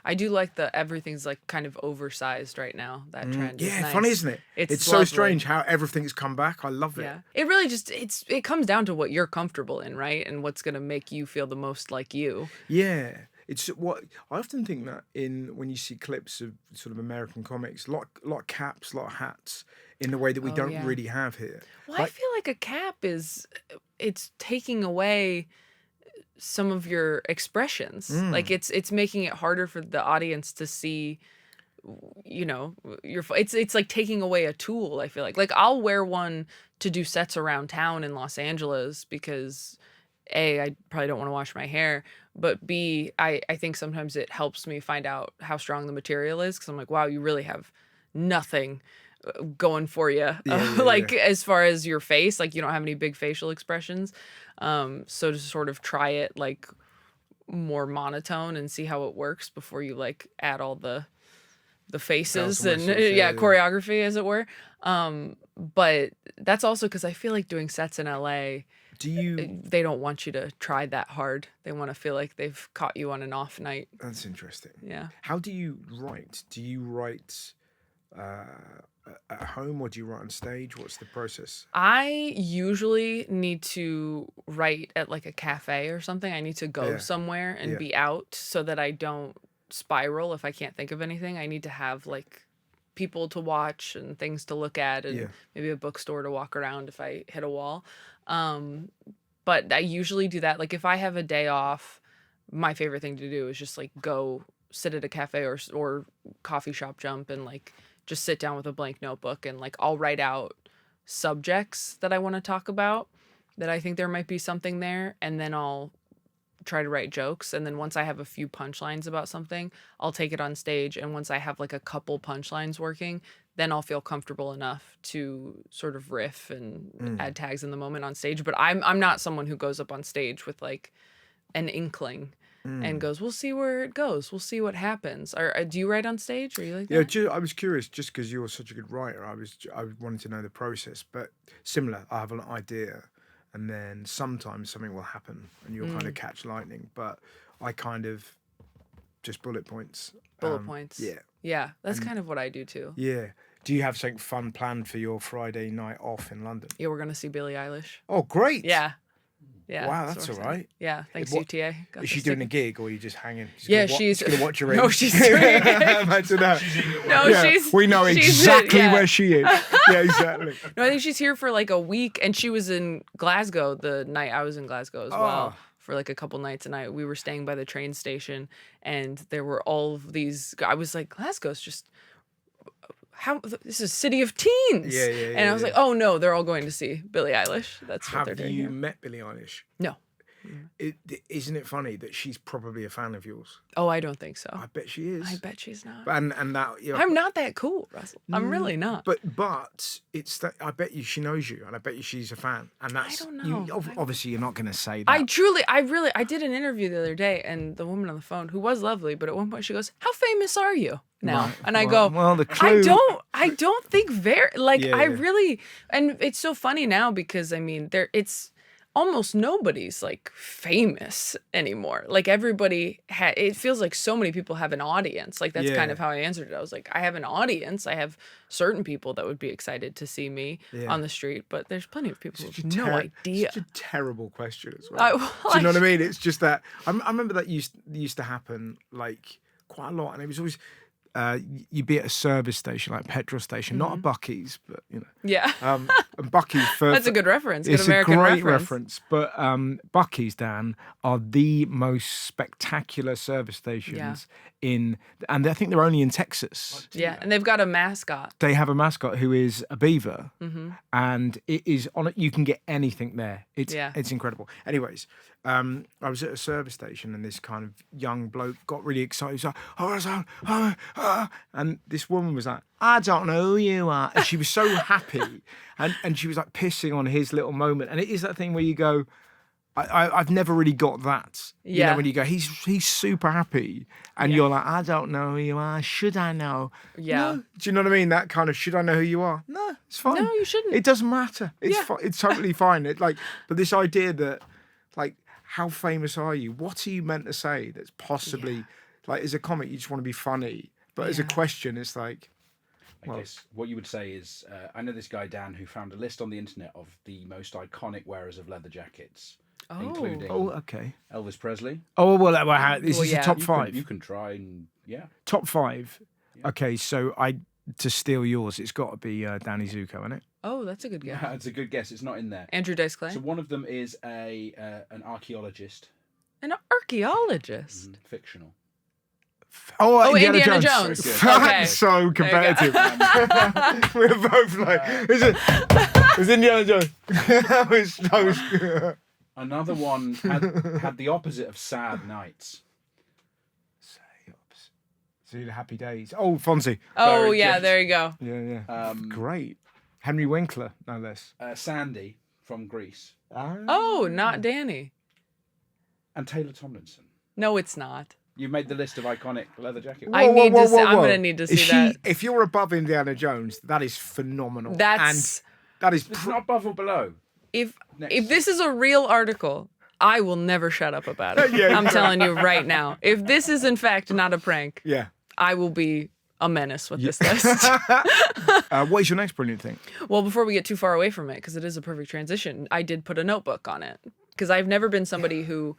I do like everything's like kind of oversized right now. That trend is nice. Funny, isn't it? It's so strange how everything's come back. I love it. Yeah. It really just, it comes down to what you're comfortable in, right? And what's going to make you feel the most like you. Yeah. It's what I often think that when you see clips of sort of American comics, a lot of caps, a lot of hats, in the way that we don't really have here. Well, I feel like a cap it's taking away some of your expressions. Like it's making it harder for the audience to see, you know, it's like taking away a tool. I feel like I'll wear one to do sets around town in Los Angeles because A, I probably don't want to wash my hair, but B, I think sometimes it helps me find out how strong the material is, because I'm like, wow, you really have nothing going for you. As far as your face, like you don't have any big facial expressions. So to sort of try it like more monotone and see how it works before you like add all the faces and choreography, as it were. But that's also because I feel like doing sets in LA, they don't want you to try that hard. They want to feel like they've caught you on an off night. That's interesting. Yeah. How do you write? Do you write at home, or do you write on stage? What's the process? I usually need to write at like a cafe or something. I need to go somewhere and be out so that I don't spiral if I can't think of anything. I need to have like people to watch and things to look at, and maybe a bookstore to walk around if I hit a wall. But I usually do that. Like if I have a day off, my favorite thing to do is just like go sit at a cafe or coffee shop jump and like just sit down with a blank notebook, and like I'll write out subjects that I want to talk about, that I think there might be something there, and then I'll try to write jokes. And then once I have a few punchlines about something, I'll take it on stage. And once I have like a couple punchlines working, then I'll feel comfortable enough to sort of riff and add tags in the moment on stage. But I'm not someone who goes up on stage with like an inkling and goes, we'll see where it goes. We'll see what happens. Do you write on stage? Are you like that? Yeah, I was curious, just because you're such a good writer. I wanted to know the process, but similar. I have an idea, and then sometimes something will happen, and you'll kind of catch lightning. But I kind of just bullet points. Bullet points. Yeah. Yeah, that's kind of what I do too. Yeah, Do you have something fun planned for your Friday night off in London? Yeah, we're gonna see Billie Eilish. Oh, great. Yeah. Yeah. Wow, so that's we're all excited. right. Yeah. Thanks, What- UTA. Got Is the she doing a tickets. gig or are you just hanging? Yeah, she's going to watch your No, she's doing a gig. Imagine that. No, she's. We know she's exactly yeah. where she is. Yeah, exactly. No, I think she's here for like a week, and she was in Glasgow the night I was in Glasgow as well for like a couple nights, and we were staying by the train station, and there were all of these. I was like, Glasgow's just. This is a city of teens. Yeah, and I was like, oh no, they're all going to see Billie Eilish. That's what they're Have doing. you Here. met Billie Eilish? No. Isn't it funny that she's probably a fan of yours? Oh, I don't think so. I bet she is. I bet she's not. And that I'm not that cool, Russell. I'm really not. But it's that I bet you she knows you, and I bet you she's a fan. And that's don't know. Obviously, you're not going to say that. I did an interview the other day, and the woman on the phone, who was lovely, but at one point she goes, "How famous are you now?" Right. And I go, well, the clue. I don't think very like Yeah, I yeah. really, and it's so funny now because I mean it's almost nobody's like famous anymore. Like everybody it feels like so many people have an audience. Like that's kind Yeah. of how I answered it. I was like, I have an audience. I have certain people that would be excited to see me on the street, but there's plenty of people with no idea. Such a terrible question as well. well, Do you know what I mean? It's just that I remember that used to happen like quite a lot, and it was always you'd be at a service station, like a petrol station, not a Buc-ee's, but you know. Yeah. And Buc-ee's for That's a good reference. Good it's American a great reference. But Buc-ee's, Dan, are the most spectacular service stations and I think they're only in Texas. Yeah, and they've got a mascot. They have a mascot who is a beaver, Mm-hmm. and it is on it. You can get anything there. Yeah. It's incredible. Anyways, I was at a service station, and this kind of young bloke got really excited. He was like, and this woman was like, I don't know who you are, and she was so happy, and she was like pissing on his little moment. And it is that thing where you go, I've never really got that. You Yeah. know, when you go, he's super happy, and you're like, I don't know who you are. Should I know? Yeah. No. Do you know what I mean? That kind of, should I know who you are? No, it's fine. No, you shouldn't. It doesn't matter. It's Yeah. it's totally fine. It like, but this idea that, like, how famous are you? What are you meant to say that's possibly, like, as a comic, you just want to be funny, but as a question, it's like, I guess what you would say is, I know this guy, Dan, who found a list on the internet of the most iconic wearers of leather jackets, including okay. Elvis Presley. Oh well, this is yeah. the top You five. can, you can try and, Top five. Okay, so to steal yours, it's got to be Danny Zuko, isn't it? Oh, that's a good guess. It's a good guess. It's not in there. Andrew Dice Clay. So one of them is an archaeologist, An archaeologist. fictional. Oh, Indiana Jones. That's Okay. so competitive. We're both like, it's Indiana Jones. That was Another one had the opposite of sad nights. See the Happy Days. Oh, Fonzie. Oh, Very yeah, good. there you go. Yeah. Great. Henry Winkler, no less. Sandy from Greece. Oh, not Danny. And Taylor Tomlinson. No, it's not. You made the list of iconic leather jackets. I'm gonna need to see that. If you're above Indiana Jones, that is phenomenal. That's and that is It's not above or below. if Next. this is a real article, I will never shut up about it. Yeah, I'm telling you right now. If this is in fact not a prank, yeah. I will be a menace with this list. What is your next brilliant thing? Well, before we get too far away from it, because it is a perfect transition, I did put a notebook on it. Because I've never been somebody who,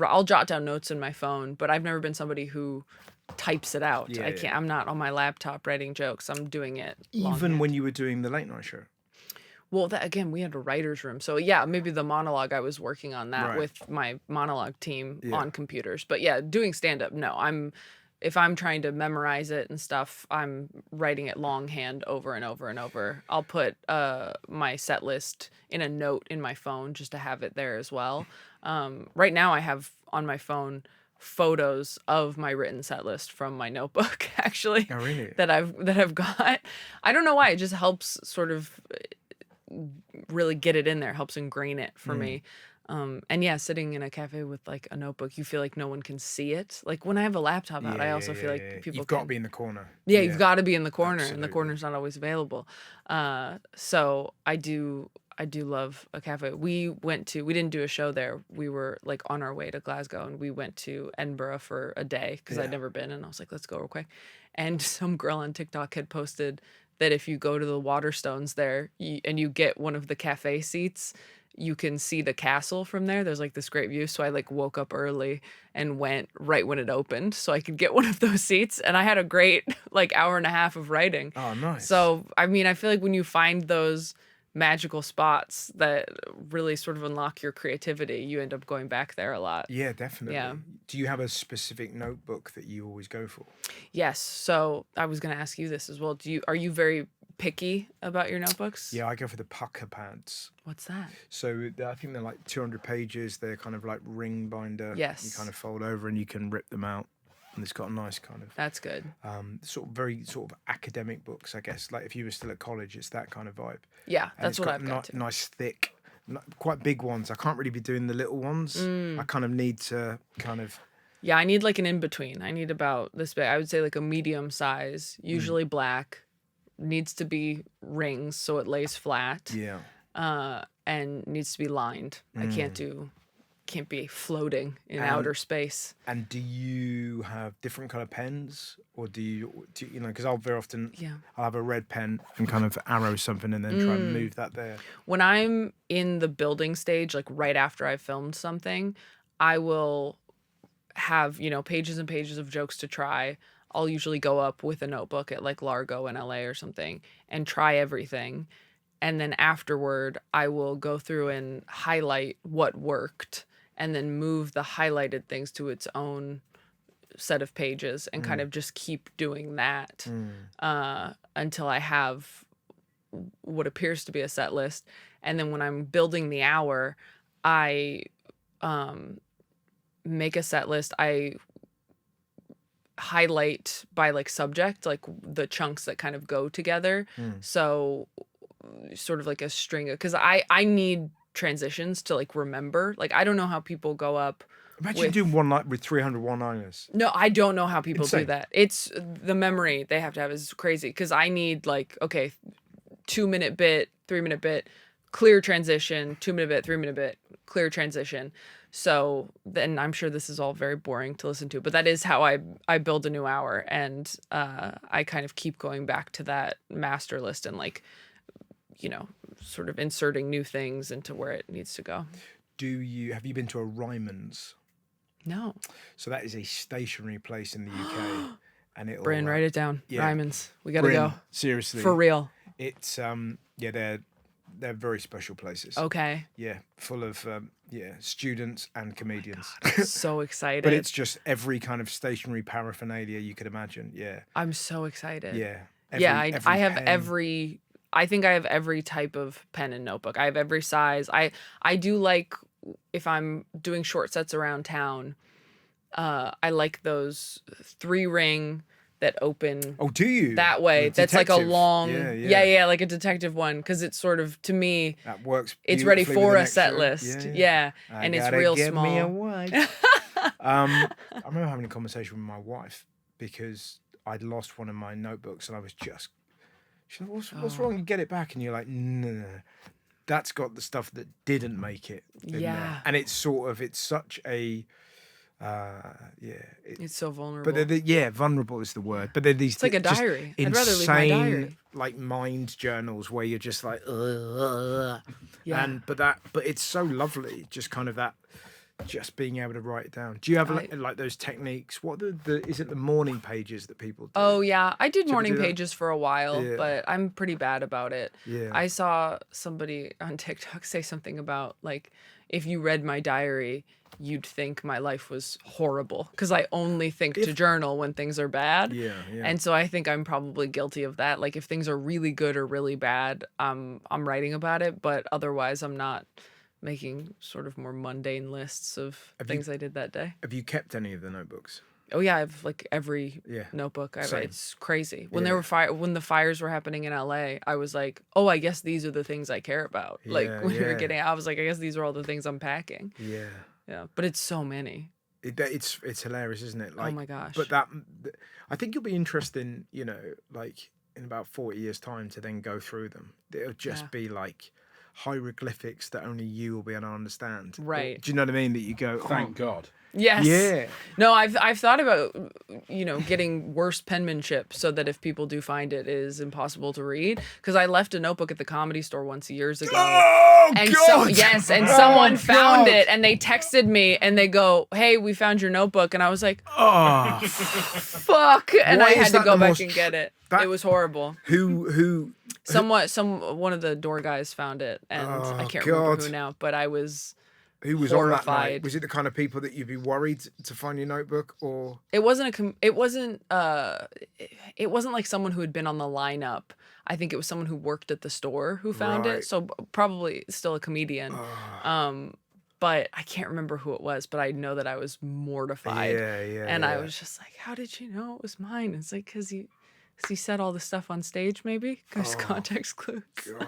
I'll jot down notes in my phone, but I've never been somebody who types it out. Yeah, I can't. I'm not on my laptop writing jokes. I'm doing it. Even longhand. when you were doing the late night show. Well, that again, we had a writer's room. So yeah, maybe the monologue, I was working on that Right. with my monologue team Yeah. on computers. But yeah, doing stand-up, no. If I'm trying to memorize it and stuff, I'm writing it longhand over and over and over. I'll put my set list in a note in my phone just to have it there as well. Right now I have on my phone photos of my written set list from my notebook actually. Oh, really? that I've got. I don't know why. It just helps sort of really get it in there, helps ingrain it for me. And yeah, sitting in a cafe with like a notebook, you feel like no one can see it. Like when I have a laptop out, I also feel like people You've got to be in the corner. Yeah, you've got to be in the corner, and the Absolutely. corner's not always available. So I do love a cafe. We didn't do a show there. We were like on our way to Glasgow, and we went to Edinburgh for a day because I'd never been, and I was like, let's go real quick. And some girl on TikTok had posted that if you go to the Waterstones there and you get one of the cafe seats, you can see the castle from there. There's like this great view. So I like woke up early and went right when it opened so I could get one of those seats. And I had a great like hour and a half of writing. Oh, nice. So, I mean, I feel like when you find those magical spots that really sort of unlock your creativity, you end up going back there a lot. Yeah, definitely. Yeah. Do you have a specific notebook that you always go for? Yes. So I was going to ask you this as well. Are you very picky about your notebooks? Yeah, I go for the pucker pads. What's that? So I think they're like 200 pages. They're kind of like ring binder. Yes. You kind of fold over and you can rip them out. And it's got a nice kind of That's good. very sort of academic books, I guess. Like if you were still at college, it's that kind of vibe. Yeah, And that's what I've got too. Nice thick, quite big ones. I can't really be doing the little ones. I kind of need to kind of. Yeah, I need like an in between. I need about this big. I would say like a medium size, usually black. Needs to be rings so it lays flat. Yeah. And needs to be lined. I can't be floating in outer space. And do you have different kind of pens, or do you know? Because I'll very often I'll have a red pen and kind of arrow something and then try and move that there. When I'm in the building stage, like right after I've filmed something, I will have, pages and pages of jokes to try. I'll usually go up with a notebook at like Largo in LA or something and try everything. And then afterward, I will go through and highlight what worked and then move the highlighted things to its own set of pages and kind of just keep doing that until I have what appears to be a set list. And then when I'm building the hour, I make a set list. I highlight by like subject, like the chunks that kind of go together. So sort of like a string of, because I need transitions to like remember. Like I don't know how people go up. Imagine doing one night with 300 one-liners. No, I don't know how people Insane. do that. It's the memory they have to have is crazy because I need like, okay, 2-minute bit, 3-minute bit, clear transition, 2-minute bit, 3-minute bit, clear transition. So then I'm sure this is all very boring to listen to, but that is how I build a new hour. And I kind of keep going back to that master list and like, sort of inserting new things into where it needs to go. Have you been to a Ryman's? No. So that is a stationary place in the UK. And it'll Bryn, write it down. yeah. Ryman's. We gotta Bryn, go. seriously. For real. It's they're very special places. Okay. Yeah, full of students and comedians. I'm so excited. But it's just every kind of stationary paraphernalia you could imagine. Yeah. I'm so excited. Yeah. I have pen. I think I have every type of pen and notebook. I have every size. I do like, if I'm doing short sets around town, I like those 3-ring that open. Oh, do you? That way. The That's like a detective. long. Yeah. Like a detective one, because it's sort of, to me, That works. it's ready beautifully for with an a set extra. list. Yeah. And it's real get small. Me a wife. I remember having a conversation with my wife because I'd lost one of my notebooks and I was just. She said, what's wrong? You get it back, and you're like, no. That's got the stuff that didn't make it. in Yeah. there. And it's such a. It's so vulnerable. But vulnerable is the word. But they're these. It's like a just diary. Insane, I'd rather leave my diary. Like mind journals where you're just like, ugh. Yeah. But it's so lovely. Just kind of that. Just being able to write it down. Do you have like those techniques? What is it the morning pages that people do? Oh yeah, I did you ever morning do that? pages for a while, Yeah. but I'm pretty bad about it. Yeah. I saw somebody on TikTok say something about like, if you read my diary, you'd think my life was horrible because I only think to journal when things are bad. Yeah. And so I think I'm probably guilty of that. Like if things are really good or really bad, I'm writing about it, but otherwise I'm not making sort of more mundane lists of things I did that day. Have you kept any of the notebooks? Oh yeah, I have like every notebook. Same. It's crazy. When when the fires were happening in LA, I was like, oh, I guess these are the things I care about. Like when we were getting out, I was like, I guess these are all the things I'm packing. Yeah. Yeah, but it's so many. It's hilarious, isn't it? Like, oh my gosh. But I think you'll be interested in, like in about 40 years' time to then go through them. It'll just be like hieroglyphics that only you will be able to understand. Right. Do you know what I mean? That you go, Thank God. Yes. Yeah. No, I've thought about, getting worse penmanship so that if people do find it is impossible to read. Because I left a notebook at the Comedy Store once years ago. Oh, And God! someone Oh, found God! it and they texted me and they go, "Hey, we found your notebook." And I was like, Oh, "Fuck!" And Why I is had to that go the back most and get it. that- It was horrible. who? One of the door guys found it, and I can't remember God. who now. But I was. Who was on that night? Horrified. Was it the kind of people that you'd be worried to find your notebook, or? It wasn't it wasn't like someone who had been on the lineup. I think it was someone who worked at the store who found Right. it. So probably still a comedian. But I can't remember who it was, but I know that I was mortified. Yeah. And I was just like, "How did you know it was mine?" It's like, cuz he said all the stuff on stage, maybe? Cuz context clues. God.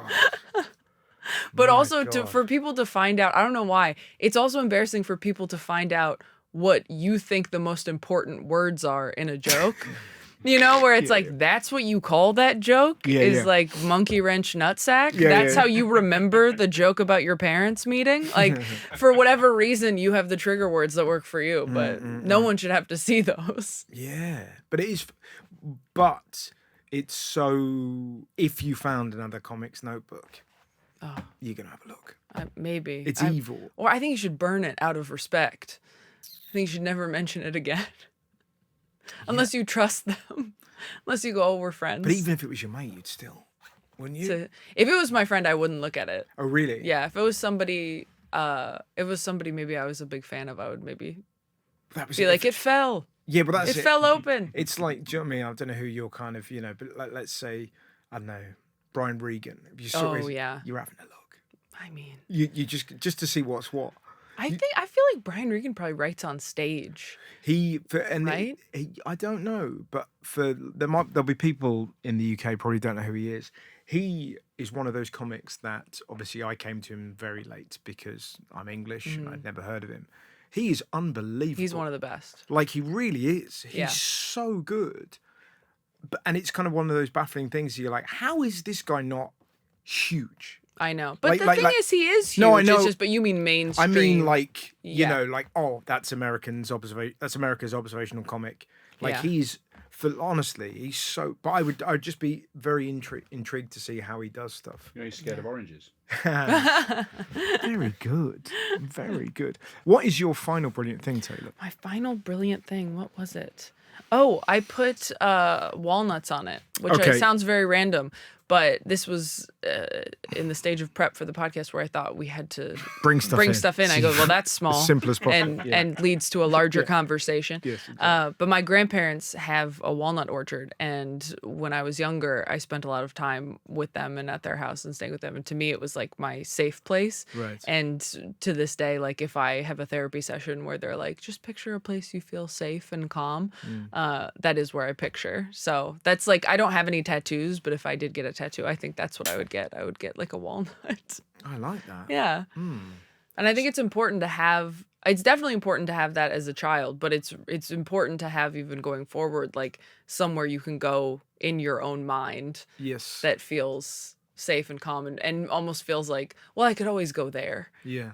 But My also God. for people to find out, I don't know why. It's also embarrassing for people to find out what you think the most important words are in a joke. Where it's like, that's what you call that joke is like monkey wrench nutsack. That's how you remember the joke about your parents meeting. Like, for whatever reason, you have the trigger words that work for you, but no one should have to see those. Yeah, but but it's so. If you found another comics notebook, you're gonna have a look. Maybe. It's evil. Or I think you should burn it out of respect. I think you should never mention it again. Unless you trust them. Unless you go, "Oh, we're friends." But even if it was your mate, you'd still, wouldn't you? If it was my friend, I wouldn't look at it. Oh, really? Yeah, if it was somebody maybe I was a big fan of, I would maybe That was be like, "It fell. Yeah, but that's It it. fell open." It's like, do you know what I mean? I don't know who you're kind of, but let's say, I don't know, Brian Regan. If you saw Oh, yeah. you're having a look. I mean, You just to see what's what. I feel like Brian Regan probably writes on stage. Right? I don't know, but there'll be people in the UK probably don't know who he is. He is one of those comics that obviously I came to him very late because I'm English and I'd never heard of him. He is unbelievable. He's one of the best. Like, he really is. He's Yeah. so good. And it's kind of one of those baffling things. You're like, how is this guy not huge? I know. But Like- the thing is, he is huge. No, I know. It's just, but you mean mainstream. I mean, like, Yeah. that's That's America's observational comic. Like, Yeah. honestly, he's so. But I'd just be very intrigued to see how he does stuff. He's scared of oranges. Very good, very good. What is your final brilliant thing, Taylor? My final brilliant thing, what was it? Oh, I put walnuts on it, which Okay. sounds very random. But this was in the stage of prep for the podcast where I thought we had to Bring stuff in. I go, well, that's small. As simple as possible. And leads to a larger conversation. Yes, exactly. But my grandparents have a walnut orchard. And when I was younger, I spent a lot of time with them and at their house and staying with them. And to me, it was like my safe place. Right. And to this day, like if I have a therapy session where they're like, just picture a place you feel safe and calm, that is where I picture. So that's like, I don't have any tattoos, but if I did get a tattoo, I think that's what I would get. I would get like a walnut. I like that. Yeah. And I think it's important to have, it's definitely important to have that as a child, but it's important to have even going forward, like somewhere you can go in your own mind Yes. that feels safe and calm and almost feels like, well, I could always go there. Yeah.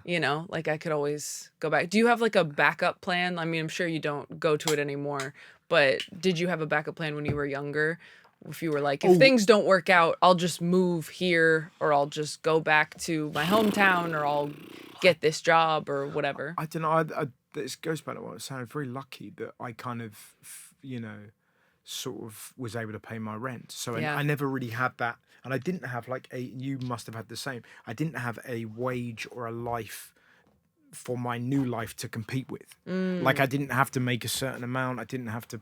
Like I could always go back. Do you have like a backup plan? I mean, I'm sure you don't go to it anymore, but did you have a backup plan when you were younger? If you were like, if things don't work out, I'll just move here, or I'll just go back to my hometown, or I'll get this job, or whatever. I don't know. This goes back to what I was saying. I'm very lucky that I kind of, sort of was able to pay my rent. So I never really had that. And I didn't have you must have had the same. I didn't have a wage or a life for my new life to compete with. Like, I didn't have to make a certain amount. I didn't have to,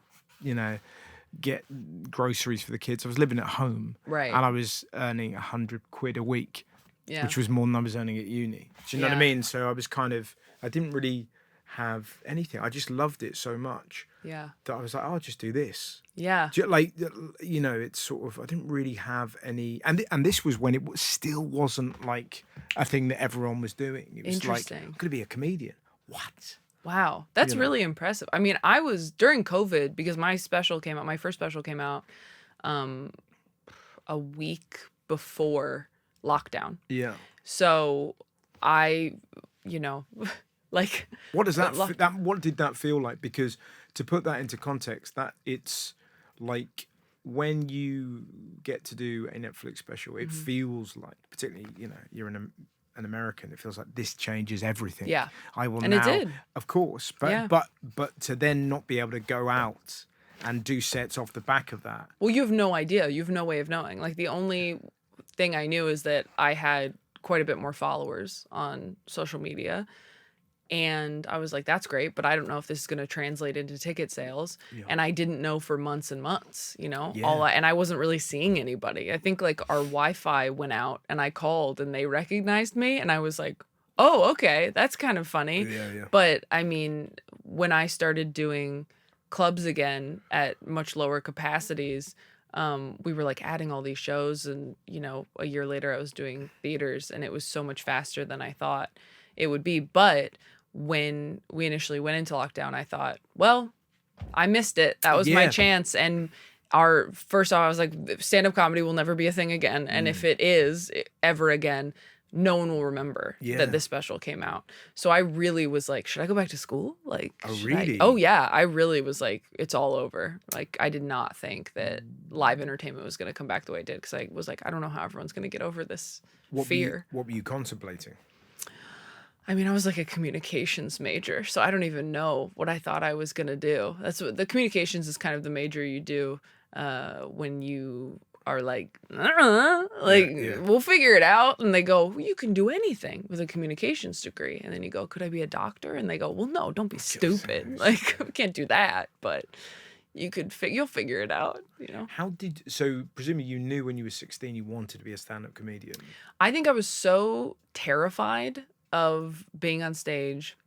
get groceries for the kids. I was living at home. Right. And I was earning £100 a week. Yeah. Which was more than I was earning at uni. Do you know what I mean? So I was I didn't really have anything. I just loved it so much Yeah. that I was like, I'll just do this. Yeah. It's sort of, I didn't really have any, and this was when it still wasn't like a thing that everyone was doing. It was like, Interesting. I'm going to be a comedian. What? Wow. That's really impressive. I mean, I was during COVID because my first special came out a week before lockdown. Yeah. So I, Like, What does but what did that feel like? Because to put that into context, that it's like when you get to do a Netflix special, it feels like, particularly, you're an American, it feels like this changes everything. Yeah. I will And it now, did. of course, but Yeah. but to then not be able to go out and do sets off the back of that. Well, you have no idea. You have no way of knowing. Like, the only thing I knew is that I had quite a bit more followers on social media. And I was like, that's great, but I don't know if this is going to translate into ticket sales. Yeah. And I didn't know for months and months, Yeah. and I wasn't really seeing anybody. I think like our Wi-Fi went out and I called and they recognized me and I was like, oh, okay, that's kind of funny. Yeah. But I mean, when I started doing clubs again at much lower capacities, we were like adding all these shows, and a year later I was doing theaters, and it was so much faster than I thought it would be. But when we initially went into lockdown, I thought, well, I missed it. That was my Yeah. chance. And first off, I was like, stand-up comedy will never be a thing again. And if it is ever again, no one will remember Yeah. that this special came out. So I really was like, should I go back to school? Like, Oh, should I- really? Oh, yeah. I really was like, it's all over. Like, I did not think that live entertainment was going to come back the way it did. Because I was like, I don't know how everyone's going to get over this fear. What were you contemplating? I mean, I was like a communications major, so I don't even know what I thought I was going to do. That's what the communications is kind of the major you do when you are like, Yeah. we'll figure it out. And they go, well, you can do anything with a communications degree. And then you go, could I be a doctor? And they go, well, no, don't be stupid. Like, we can't do that, but you could you'll figure it out, So presumably you knew when you were 16 you wanted to be a stand-up comedian. I think I was so terrified of being on stage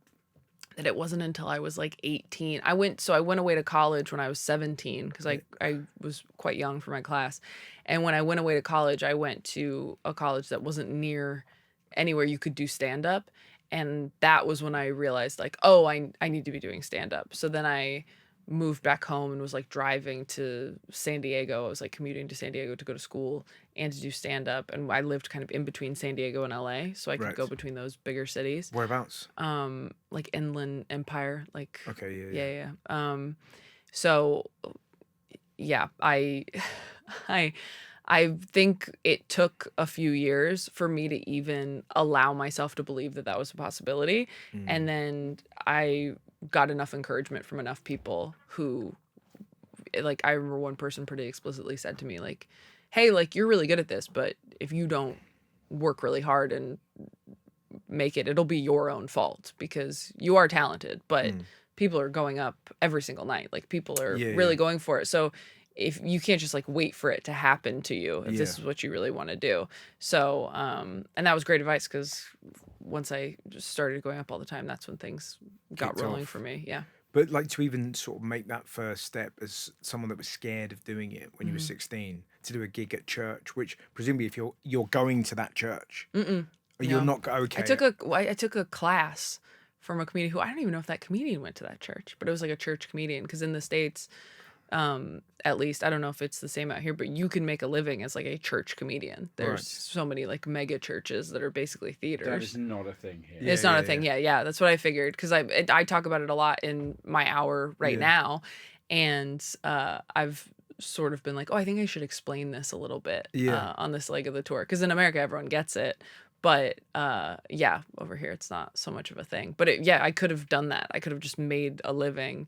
that it wasn't until I was like 18. I went away to college when I was 17 because I was quite young for my class. And when I went away to college, I went to a college that wasn't near anywhere you could do stand-up. And that was when I realized, like, oh, I need to be doing stand-up. So then I moved back home and was like driving to San Diego. I was like commuting to San Diego to go to school and to do stand-up. And I lived kind of in between San Diego and LA, so I could Right. go between those bigger cities. Whereabouts? Like Inland Empire, like Okay, yeah. So yeah, I think it took a few years for me to even allow myself to believe that was a possibility. And then I got enough encouragement from enough people who, like, I remember one person pretty explicitly said to me, like, hey, like, you're really good at this, but if you don't work really hard and make it, it'll be your own fault because you are talented, but people are going up every single night. Like, people are really going for it. So if you can't just like wait for it to happen to you, if this is what you really want to do. So, and that was great advice because once I just started going up all the time, that's when things got Kicked rolling off. for me. Yeah. But like to even sort of make that first step as someone that was scared of doing it when you were 16 to do a gig at church, which presumably if you're going to that church, or you're No. not okay. I took a class from a comedian who I don't even know if that comedian went to that church, but it was like a church comedian because in the States, at least I don't know if it's the same out here, but you can make a living as like a church comedian. There's Right. so many like mega churches that are basically theaters. That is not a thing here. Yeah. It's not a thing. Yeah. That's what I figured because I talk about it a lot in my hour right now, and I've sort of been like, oh, I think I should explain this a little bit on this leg of the tour because in America everyone gets it, but over here it's not so much of a thing. But I could have done that. I could have just made a living.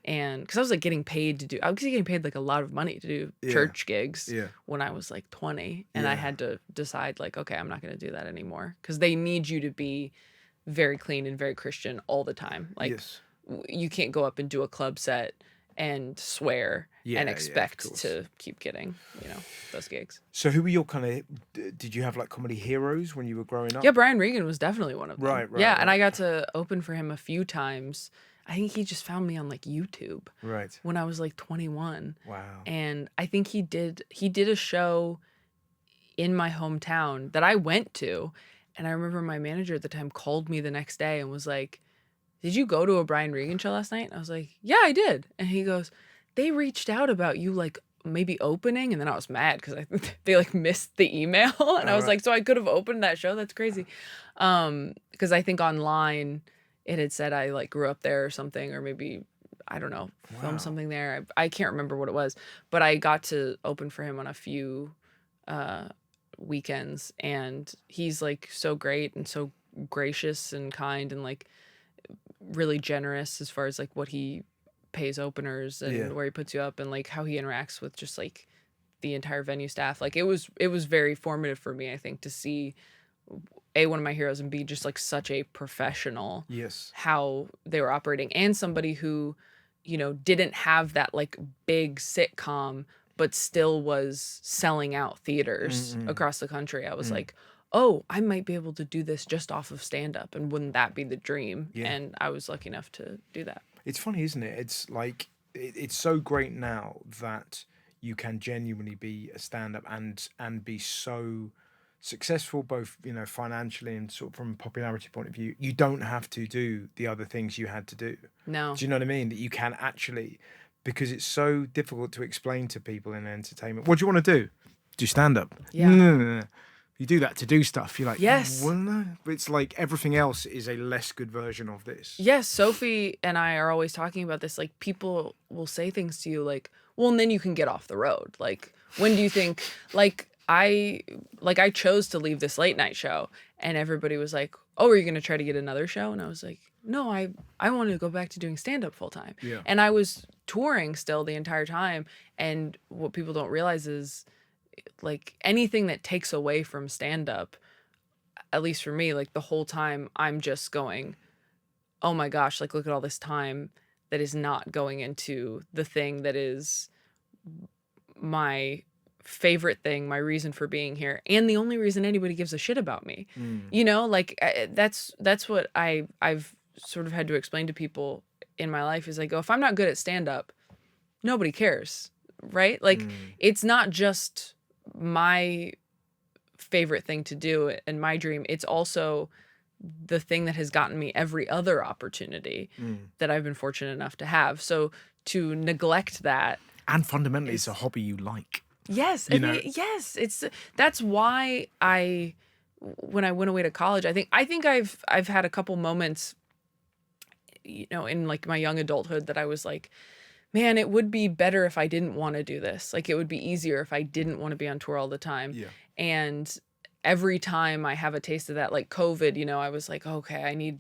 And because I was like getting paid I was getting paid like a lot of money to do church gigs when I was like 20, and I had to decide like, okay, I'm not going to do that anymore because they need you to be very clean and very Christian all the time. Like you can't go up and do a club set and swear and expect to keep getting those gigs. So who were your kind of? Did you have like comedy heroes when you were growing up? Yeah, Brian Regan was definitely one of them. Right. Yeah, and I got to open for him a few times. I think he just found me on like YouTube when I was like 21. Wow. And I think he did a show in my hometown that I went to. And I remember my manager at the time called me the next day and was like, did you go to a Brian Regan show last night? And I was like, yeah, I did. And he goes, they reached out about you like maybe opening. And then I was mad because they like missed the email. And I was like, so I could have opened that show? That's crazy. Because I think online it had said I like grew up there or something, or maybe I don't know, filmed something there. I can't remember what it was, but I got to open for him on a few weekends, and he's like so great and so gracious and kind and like really generous as far as like what he pays openers and where he puts you up and like how he interacts with just like the entire venue staff. Like it was very formative for me, I think, to see one of my heroes and be just like such a professional. Yes. How they were operating, and somebody who, you know, didn't have that like big sitcom but still was selling out theaters across the country. I was like, oh, I might be able to do this just off of stand-up, and wouldn't that be the dream? Yeah. And I was lucky enough to do that. It's funny, isn't it? It's like, it's so great now that you can genuinely be a stand-up and be so successful, both, you know, financially and sort of from a popularity point of view. You don't have to do the other things you had to do. No. Do you know what I mean? That you can actually, because it's so difficult to explain to people in entertainment. What do you want to do? Do stand-up. Yeah. No. You do that to do stuff. You're like, yes. Well, no. It's like everything else is a less good version of this. Yes, Sophie and I are always talking about this. Like, people will say things to you like, well, and then you can get off the road. Like, when do you think, I chose to leave this late night show, and everybody was like, oh, are you going to try to get another show? And I was like, no, I want to go back to doing stand-up full time. Yeah. And I was touring still the entire time. And what people don't realize is, like, anything that takes away from stand-up, at least for me, like the whole time I'm just going, oh my gosh, like look at all this time that is not going into the thing that is my favorite thing, my reason for being here, and the only reason anybody gives a shit about me. You know, like that's what I've sort of had to explain to people in my life, is I go, if I'm not good at stand-up, nobody cares, right? Like it's not just my favorite thing to do and my dream, it's also the thing that has gotten me every other opportunity that I've been fortunate enough to have. So to neglect that, and fundamentally it's a hobby you like. Yes, yes, that's why when I went away to college, I think I've had a couple moments, you know, in like my young adulthood that I was like, man, it would be better if I didn't want to do this. Like, it would be easier if I didn't want to be on tour all the time. Yeah. And every time I have a taste of that, like COVID, you know, I was like, okay,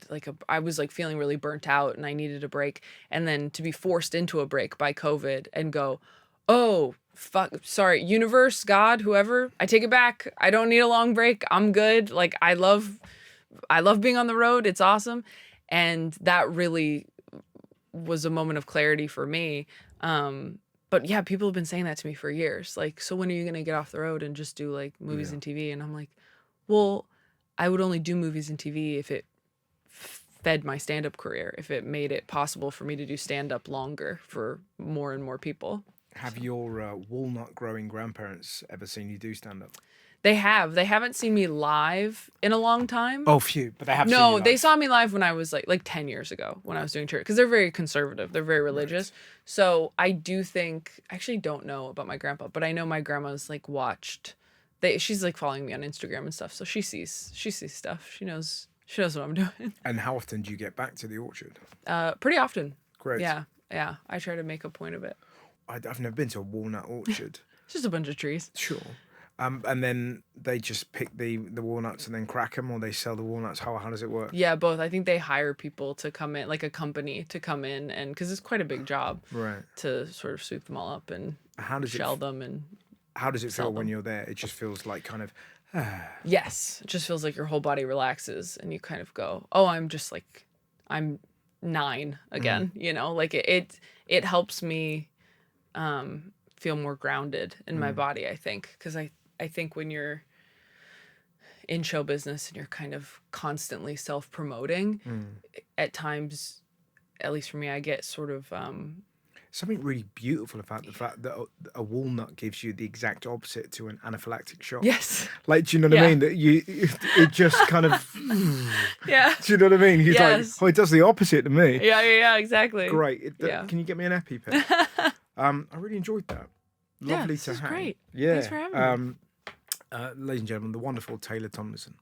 I was like feeling really burnt out and I needed a break. And then to be forced into a break by COVID and go, oh, fuck, sorry, universe, God, whoever, I take it back. I don't need a long break. I'm good. Like, I love being on the road. It's awesome. And that really was a moment of clarity for me. But yeah, people have been saying that to me for years. Like, so when are you going to get off the road and just do like movies and TV? And I'm like, well, I would only do movies and TV if it fed my stand-up career, if it made it possible for me to do stand-up longer for more and more people. Have your walnut growing grandparents ever seen you do stand-up? They have. They haven't seen me live in a long time. Oh, phew. But they have seen you No, live. they saw me live when I was like 10 years ago when I was doing church, because they're very conservative. They're very religious. Right. So I do think, I actually don't know about my grandpa, but I know my grandma's like watched. She's like following me on Instagram and stuff. So she sees stuff. She knows what I'm doing. And how often do you get back to the orchard? Pretty often. Great. Yeah. I try to make a point of it. I've never been to a walnut orchard. It's just a bunch of trees. Sure. And then they just pick the walnuts and then crack them, or they sell the walnuts. How does it work? Yeah, both. I think they hire people to come in, like a company to come in, and because it's quite a big job, right, to sort of sweep them all up and shell them and. How does it feel when you're there? It just feels like kind of. Yes, it just feels like your whole body relaxes, and you kind of go, "Oh, I'm 9 again." You know, like it helps me feel more grounded in my body. I think because I think when you're in show business and you're kind of constantly self-promoting, at times, at least for me, I get sort of something really beautiful about the fact that a walnut gives you the exact opposite to an anaphylactic shock. Yes. Like, do you know what I mean? That it just kind of. Yeah. Do you know what I mean? He's like, oh, it does the opposite to me. Yeah, exactly. Great. Can you get me an EpiPen? I really enjoyed that. Lovely to have. Great. Yeah. Thanks for having me. Ladies and gentlemen, the wonderful Taylor Tomlinson.